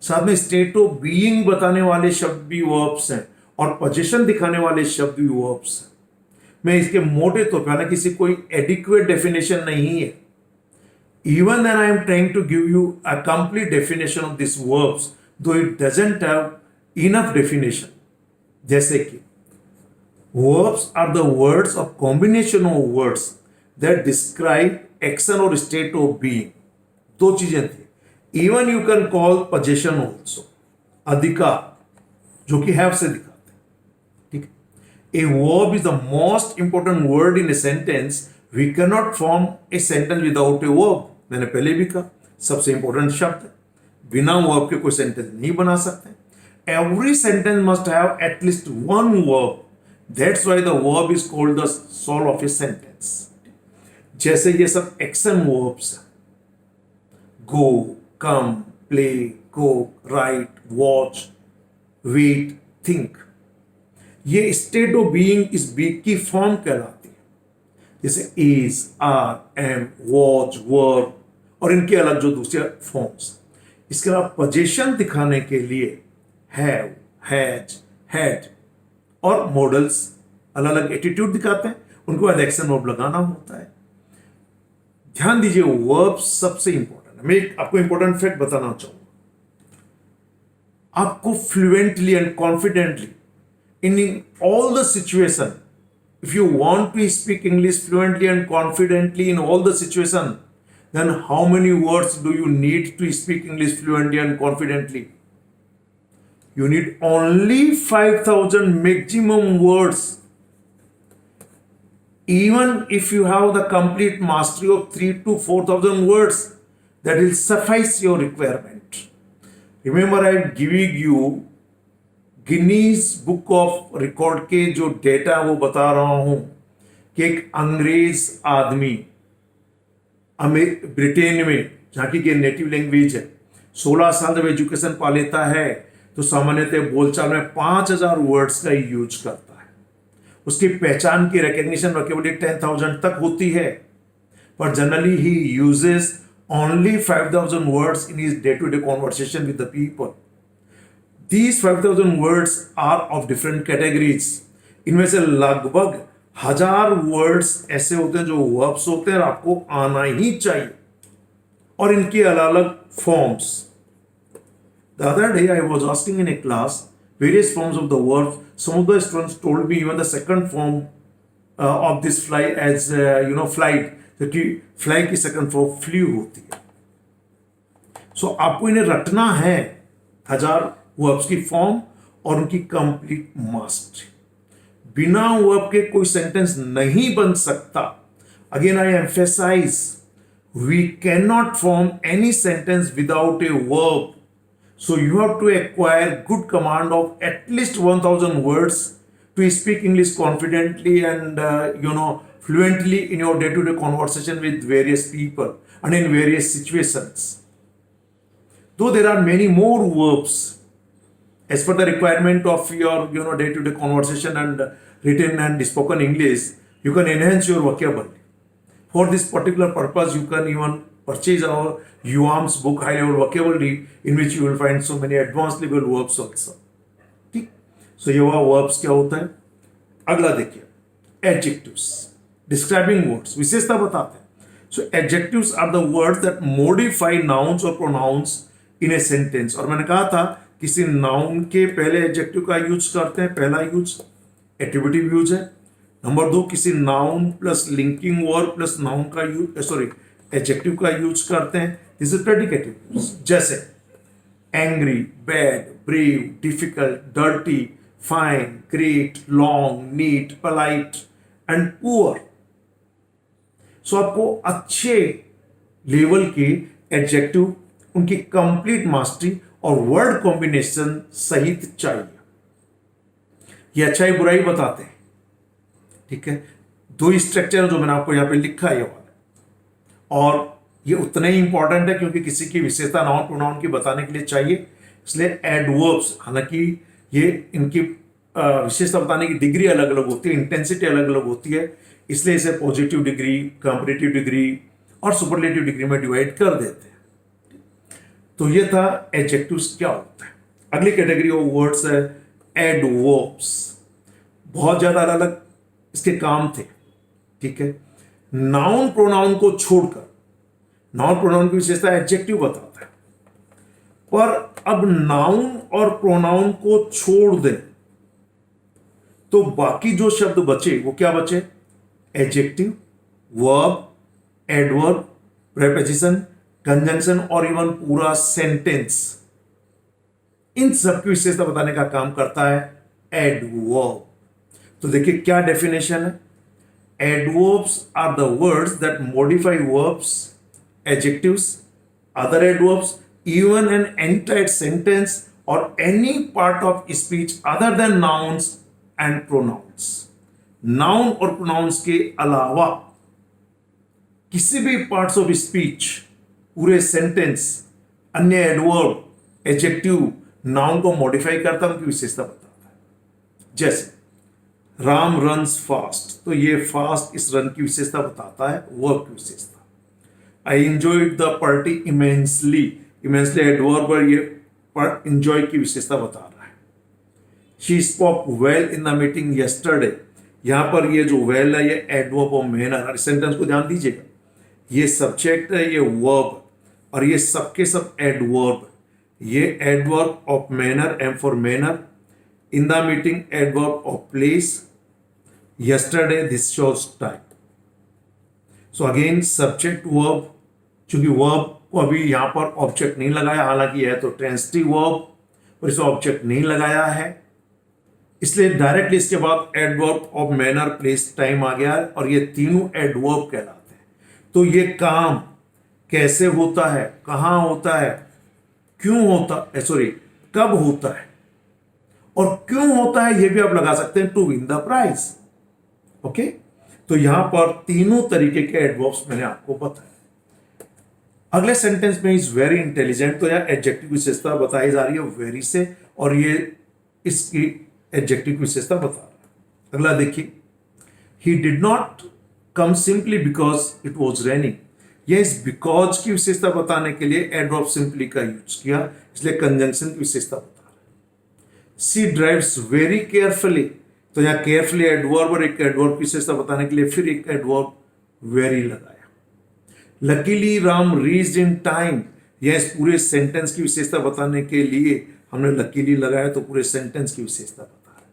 S1: साथ में स्टेट ऑफ बीइंग बताने वाले शब्द भी वर्ब्स हैं और पोजीशन दिखाने वाले शब्द भी वर्ब्स हैं। मैं इसके मोटे तौर पर, हालांकि किसी कोई एडिक्वेट डेफिनेशन नहीं है, even then I am trying to give you a complete definition of this verbs, though it doesn't have enough definition. जैसे कि verbs are the words of combination of words that describe action और state of being. दो चीजें थी। Even you can call possession also, अधिकार, जो कि have से दिखाते हैं। ठीक, a verb is the most important word in a sentence, we can not form a sentence without a verb. मैंने पहले भी कहा सबसे इंपॉर्टेंट शब्द है, बिना वर्ब के कोई सेंटेंस नहीं बना सकते। Every sentence must have at least one verb, that's why the verb is called the soul of a sentence. जैसे ये सब action verbs, go, come, play, cook, write, watch, wait, think, ये स्टेट ऑफ बीइंग इस be की form कहलाती है। जैसे is, are, am, watch, verb और इनके अलग जो दूसरे फॉर्म्स। इसके अलावा पोजीशन दिखाने के लिए हैव, हैज, हैड और मॉडल्स अलग अलग एटीट्यूड दिखाते हैं, उनके बाद एक्शन वर्ब लगाना होता है। ध्यान दीजिए, वर्ब सबसे इंपॉर्टेंट है। मैं आपको इंपॉर्टेंट फैक्ट बताना चाहूंगा। आपको fluently and confidently in all the situation, if you want to speak English fluently and confidently in all the situation, then how many words do you need to speak English fluently and confidently? You need only 5,000 maximum words. Even if you have the complete mastery of 3,000 to 4,000 words, that will suffice your requirement. Remember, I am giving you Guinness book of record के जो data वो बता रहा हूं कि एक अंग्रेज आदमी ब्रिटेन में, जहाँ की नेटिव लैंग्वेज है, 16 साल जब एजुकेशन पा लेता है तो सामान्यतः बोलचाल में 5,000 वर्ड्स का यूज करता है। उसकी पहचान की रिकग्निशन वोकैबुलरी 10,000 तक होती है, पर जनरली ही uses only 5,000 words in his day to day conversation with the people. These 5,000 words are of different categories. इनमें से लगभग 1,000 वर्ड्स ऐसे होते हैं जो वर्ब्स होते हैं और आपको आना ही चाहिए, और इनके अलग अलग forms. The other day I was asking in a class various forms of the verbs. Some of the students told me even the second form of this fly as flight, क्योंकि fly की second form flew होती है। So आपको इन्हें रटना है, 1,000 verbs की form और उनकी कंप्लीट मास्टरी। बिना वर्ब के कोई सेंटेंस नहीं बन सकता। Again I emphasize, we can not form any sentence without a verb, so you have to acquire good command of at least 1,000 words to speak English confidently and fluently in your day to day conversation with various people and in various situations. Though there are many more verbs as per the requirement of your day-to-day conversation and written and spoken English, you can enhance your vocabulary. For this particular purpose, you can even purchase our UAM's book, High Level Vocabulary, in which you will find so many advanced level verbs also. ठीक, so ये वह verbs क्या होता है। अगला देखिए, adjectives, describing words, विशेषता बताते हैं। So adjectives are the words that modify nouns or pronouns in a sentence। और मैंने कहा था किसी नाउन के पहले एडजेक्टिव का यूज करते हैं, पहला यूज एट्रिब्यूटिव यूज है। नंबर 2, किसी noun plus linking verb plus noun का यूज एडजेक्टिव का यूज करते हैं, दिस इज प्रेडिकेटिव यूज। जैसे angry, bad, brave, difficult, dirty, fine, great, long, neat, polite and poor. So आपको अच्छे लेवल के एडजेक्टिव, उनकी कंप्लीट मास्टरी और वर्ड कॉम्बिनेशन सहित चाहिए। ये अच्छाई बुराई बताते हैं, ठीक है। 2 स्ट्रक्चर जो मैंने आपको यहां पे लिखा है ये वाला, और ये उतने ही इंपॉर्टेंट है क्योंकि किसी की विशेषता नाउन प्रोनाउन की बताने के लिए चाहिए, इसलिए एडवर्ब्स, हालांकि ये इनकी विशेषता बताने की डिग्री अलग अलग होती है, इंटेंसिटी अलग अलग होती है, इसलिए इसे पॉजिटिव डिग्री, कंपैरेटिव डिग्री और सुपरलेटिव डिग्री में डिवाइड कर देते हैं। तो ये था एडजेक्टिव्स क्या होता है। अगली कैटेगरी ऑफ वर्ड्स है एडवर्ब्स। बहुत ज्यादा अलग अलग इसके काम थे, ठीक है। नाउन प्रोनाउन को छोड़कर, नाउन प्रोनाउन की विशेषता एडजेक्टिव बताता है, पर अब नाउन और प्रोनाउन को छोड़ दें तो बाकी जो शब्द बचे वो क्या बचे? Adjective, verb, adverb, preposition, conjunction और इवन पूरा सेंटेंस। इन सब की विशेषता बताने का काम करता है एडवर्ब। तो देखिए क्या डेफिनेशन है। Adverbs are the words that modify verbs, adjectives, other adverbs, even an entire sentence और any part of speech other than nouns and pronouns. Noun और प्रोनाउंस के अलावा किसी भी पार्ट्स ऑफ स्पीच, पूरे सेंटेंस, अन्य एडवर्ब, एडजेक्टिव, नाउन को modify करता है, उनकी विशेषता बताता है। जैसे राम रन्स फास्ट, तो ये फास्ट इस रन की विशेषता बताता है, वर्ब की विशेषता। I enjoyed the party immensely. Immensely adverb पर ये एंजॉय की विशेषता बता रहा है। She spoke well in the meeting yesterday. यहां पर ये जो वेल है ये एडवर्ब ऑफ मैनर। सेंटेंस को ध्यान दीजिएगा, ये सब्जेक्ट है, ये वर्ब, और ये सबके सब एडवर्ब। ये adverb of manner, M for manner. In the meeting adverb of place. Yesterday this shows time. So again subject verb, चूंकि वर्ब को अभी यहां पर ऑब्जेक्ट नहीं लगाया, हालांकि है तो ट्रांजिटिव वर्ब और इसे ऑब्जेक्ट नहीं लगाया है, इसलिए डायरेक्टली इसके बाद adverb of manner, place, time आ गया है, और ये तीनों एडवर्ब कहलाते हैं। तो ये काम कैसे होता है, कहां होता है, क्यों होता है, सॉरी कब होता है और क्यों होता है, ये भी आप लगा सकते हैं to win the prize. Okay, तो यहां पर तीनों तरीके के एडवर्ब्स मैंने आपको बताया। अगले सेंटेंस में इज वेरी इंटेलिजेंट, तो यह एडजेक्टिव विशेषता बताई जा रही है वेरी से, और ये इसकी एडजेक्टिव विशेषता बता रहा है। अगला देखिए, he did not come simply because it was raining. यह इस बिकॉज की विशेषता बताने के लिए एडवर्ब सिंपली का यूज किया, इसलिए कंजंक्शन की विशेषता बता रहा है। सी ड्राइव्स वेरी केयरफुली, तो यहां केयरफुली एडवर्ब और एक एडवर्ब की विशेषता बताने के लिए फिर एक एडवर्ब वेरी लगाया। Luckily Ram reached in time, यह इस पूरे सेंटेंस की विशेषता बताने के लिए हमने लकीली लगाया, तो पूरे सेंटेंस की विशेषता बता रहा है।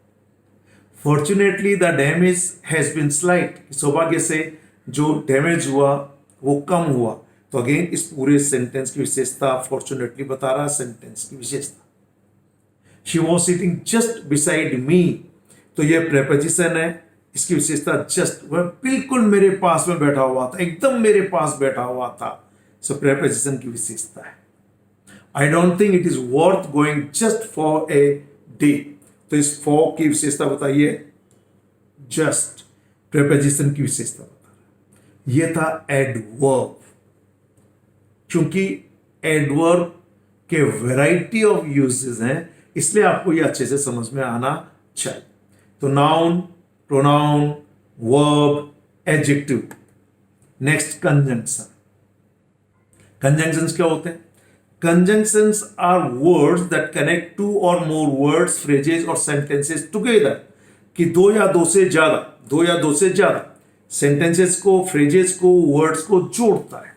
S1: Fortunately the damage has been slight, सौभाग्य से जो डैमेज हुआ वो कम हुआ, तो अगेन इस पूरे सेंटेंस की विशेषता फॉर्चुनेटली बता रहा है, सेंटेंस की विशेषता। She was sitting just beside me, तो यह प्रेपोजिशन है, इसकी विशेषता जस्ट, वह बिल्कुल मेरे पास में बैठा हुआ था, एकदम मेरे पास बैठा हुआ था, सो प्रेपोजिशन की विशेषता है। I don't think it is worth going just for a day, तो इस फॉर की विशेषता बताइए जस्ट, प्रेपोजिशन की विशेषता बता रहा है। यह था एडवर्ब। क्योंकि एडवर्ब के वैरायटी ऑफ यूजेस हैं, इसलिए आपको यह अच्छे से समझ में आना चाहिए। तो noun, pronoun, verb, adjective. Next conjunction. Conjunctions क्या होते हैं? Conjunctions are words that connect two or more words, phrases और सेंटेंसेस टुगेदर, कि दो या दो से ज्यादा सेंटेंसेस को, फ्रेजेस को, वर्ड्स को जोड़ता है।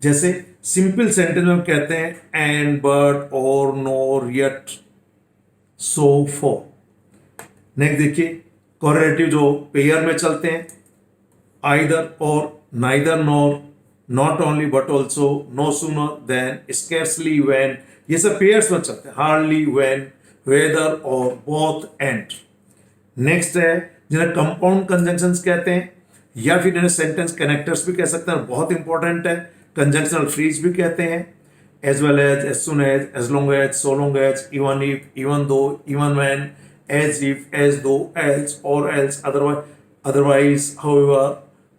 S1: जैसे सिंपल सेंटेंस में हम कहते हैं and, but, or, nor, yet, so, for. Next देखिए, कोरिलेटिव जो पेयर में चलते हैं, either or, neither nor, not only but also, no sooner than, scarcely when, ये सब पेयर्स में चलते हैं। Hardly, when, whether or both and. Next है जिन्हें कंपाउंड कंजंक्शंस कहते हैं, या फिर इन्हें सेंटेंस कनेक्टर्स भी कह सकते हैं, बहुत इंपॉर्टेंट है। कंजंक्शनल फ्रेज भी कहते हैं, as well as soon as long as, so long as, even if, even though, even when, as if, as though, else, or else, otherwise, however,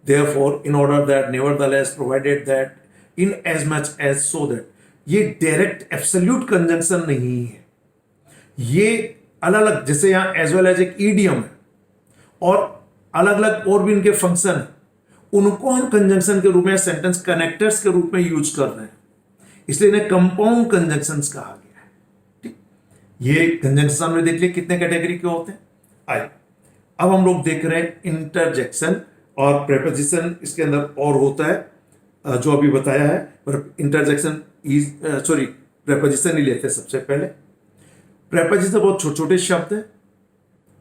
S1: therefore, in order that, nevertheless, provided that, in as much as, so that। ये direct absolute conjunction नहीं है, ये अलग अलग, जैसे यहां as well as एक idiom है और अलग अलग और भी इनके फंक्शन है, उनको हम कंजंक्शन के रूप में, सेंटेंस कनेक्टर्स के रूप में यूज कर रहे हैं, इसलिए इन्हें कंपाउंड कंजंक्शंस कहा गया। ये कंजंक्शन में देख लिया कितने कैटेगरी के होते हैं। आइए अब हम लोग देख रहे हैं इंटरजेक्शन और प्रेपोजिशन, इसके अंदर और होता है जो अभी बताया है, पर इंटरजेक्शन प्रेपोजिशन ही लेते हैं सबसे पहले। प्रेपोजिशन बहुत छोटे छोटे शब्द है,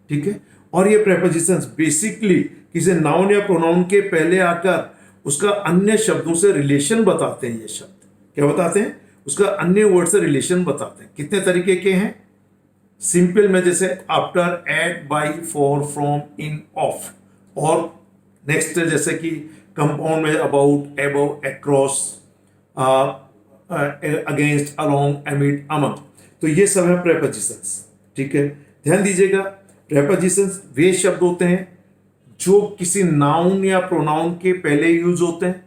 S1: ठीक है, और ये प्रेपोजिशंस बेसिकली किसी नाउन या प्रोनाउन के पहले आकर उसका अन्य शब्दों से रिलेशन बताते हैं। ये शब्द क्या बताते हैं? उसका अन्य वर्ड से रिलेशन बताते हैं। कितने तरीके के हैं? सिंपल में जैसे after, at, by, for, from, in, of, और नेक्स्ट जैसे कि कंपाउंड में about, above, across, against, along, amid, among. तो ये सब है प्रेपोजिशंस, ठीक है। ध्यान दीजिएगा, प्रेपोजिशंस वे शब्द होते हैं जो किसी नाउन या प्रोनाउन के पहले यूज होते हैं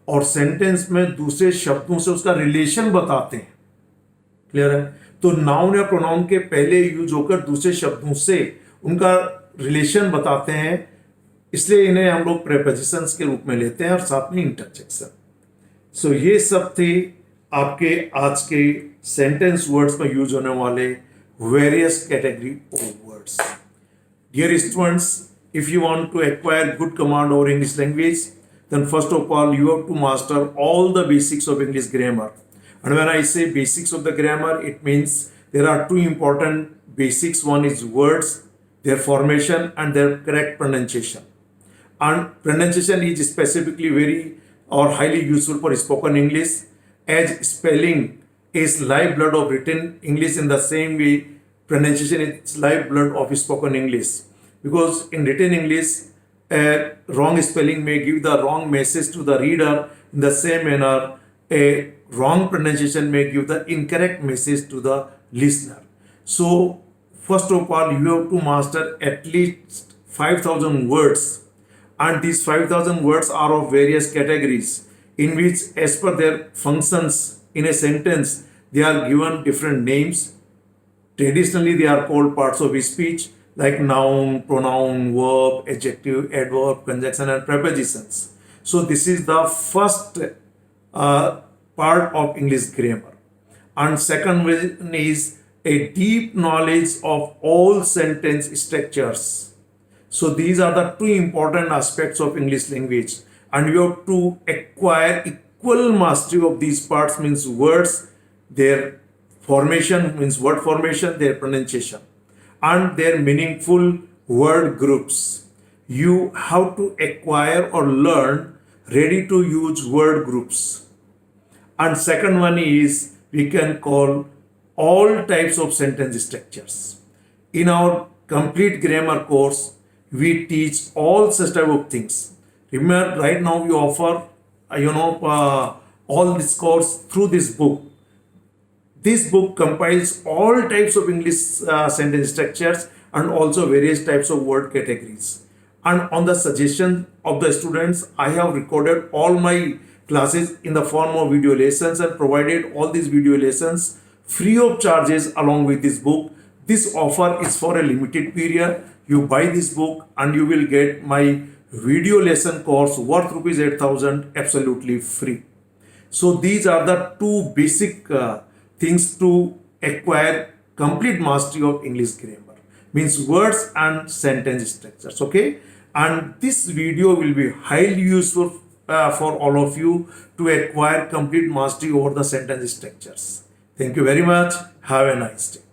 S1: और सेंटेंस में दूसरे शब्दों से उसका रिलेशन बताते हैं। क्लियर है? तो नाउन या प्रोनाउन के पहले यूज होकर दूसरे शब्दों से उनका रिलेशन बताते हैं, इसलिए इन्हें हम लोग प्रेपोजिशंस के रूप में लेते हैं और साथ में इंटरजेक्शन। सो ये सब थे आपके आज के सेंटेंस वर्ड्स में यूज होने वाले various category of words. Dear students, if you want to acquire good command over English language, then first of all you have to master all the basics of English grammar. And when I say basics of the grammar, it means there are two important basics. One is words, their formation and their correct pronunciation. And pronunciation is specifically very or highly useful for spoken English, as spelling is lifeblood of written English. In the same way, pronunciation is lifeblood of spoken English, because in written English a wrong spelling may give the wrong message to the reader. In the same manner, a wrong pronunciation may give the incorrect message to the listener. So first of all you have to master at least 5,000 words, and these 5,000 words are of various categories, in which as per their functions in a sentence they are given different names. Traditionally they are called parts of speech, like noun, pronoun, verb, adjective, adverb, conjunction and prepositions. So this is the first part of English grammar. And second one is a deep knowledge of all sentence structures. So these are the two important aspects of English language, and you have to acquire equal mastery of these parts, means words, their formation means word formation, their pronunciation, and their meaningful word groups. You have to acquire or learn ready to use word groups. And second one is we can call all types of sentence structures. In our complete grammar course, we teach all such type of things. Remember, right now we offer all this course through this book. This book compiles all types of English sentence structures and also various types of word categories. And on the suggestion of the students, I have recorded all my classes in the form of video lessons and provided all these video lessons free of charges along with this book. This offer is for a limited period. You buy this book and you will get my video lesson course worth rupees 8,000 absolutely free. So these are the two basic things to acquire complete mastery of English grammar, means words and sentence structures. Okay, and this video will be highly useful for all of you to acquire complete mastery over the sentence structures. Thank you very much. Have a nice day.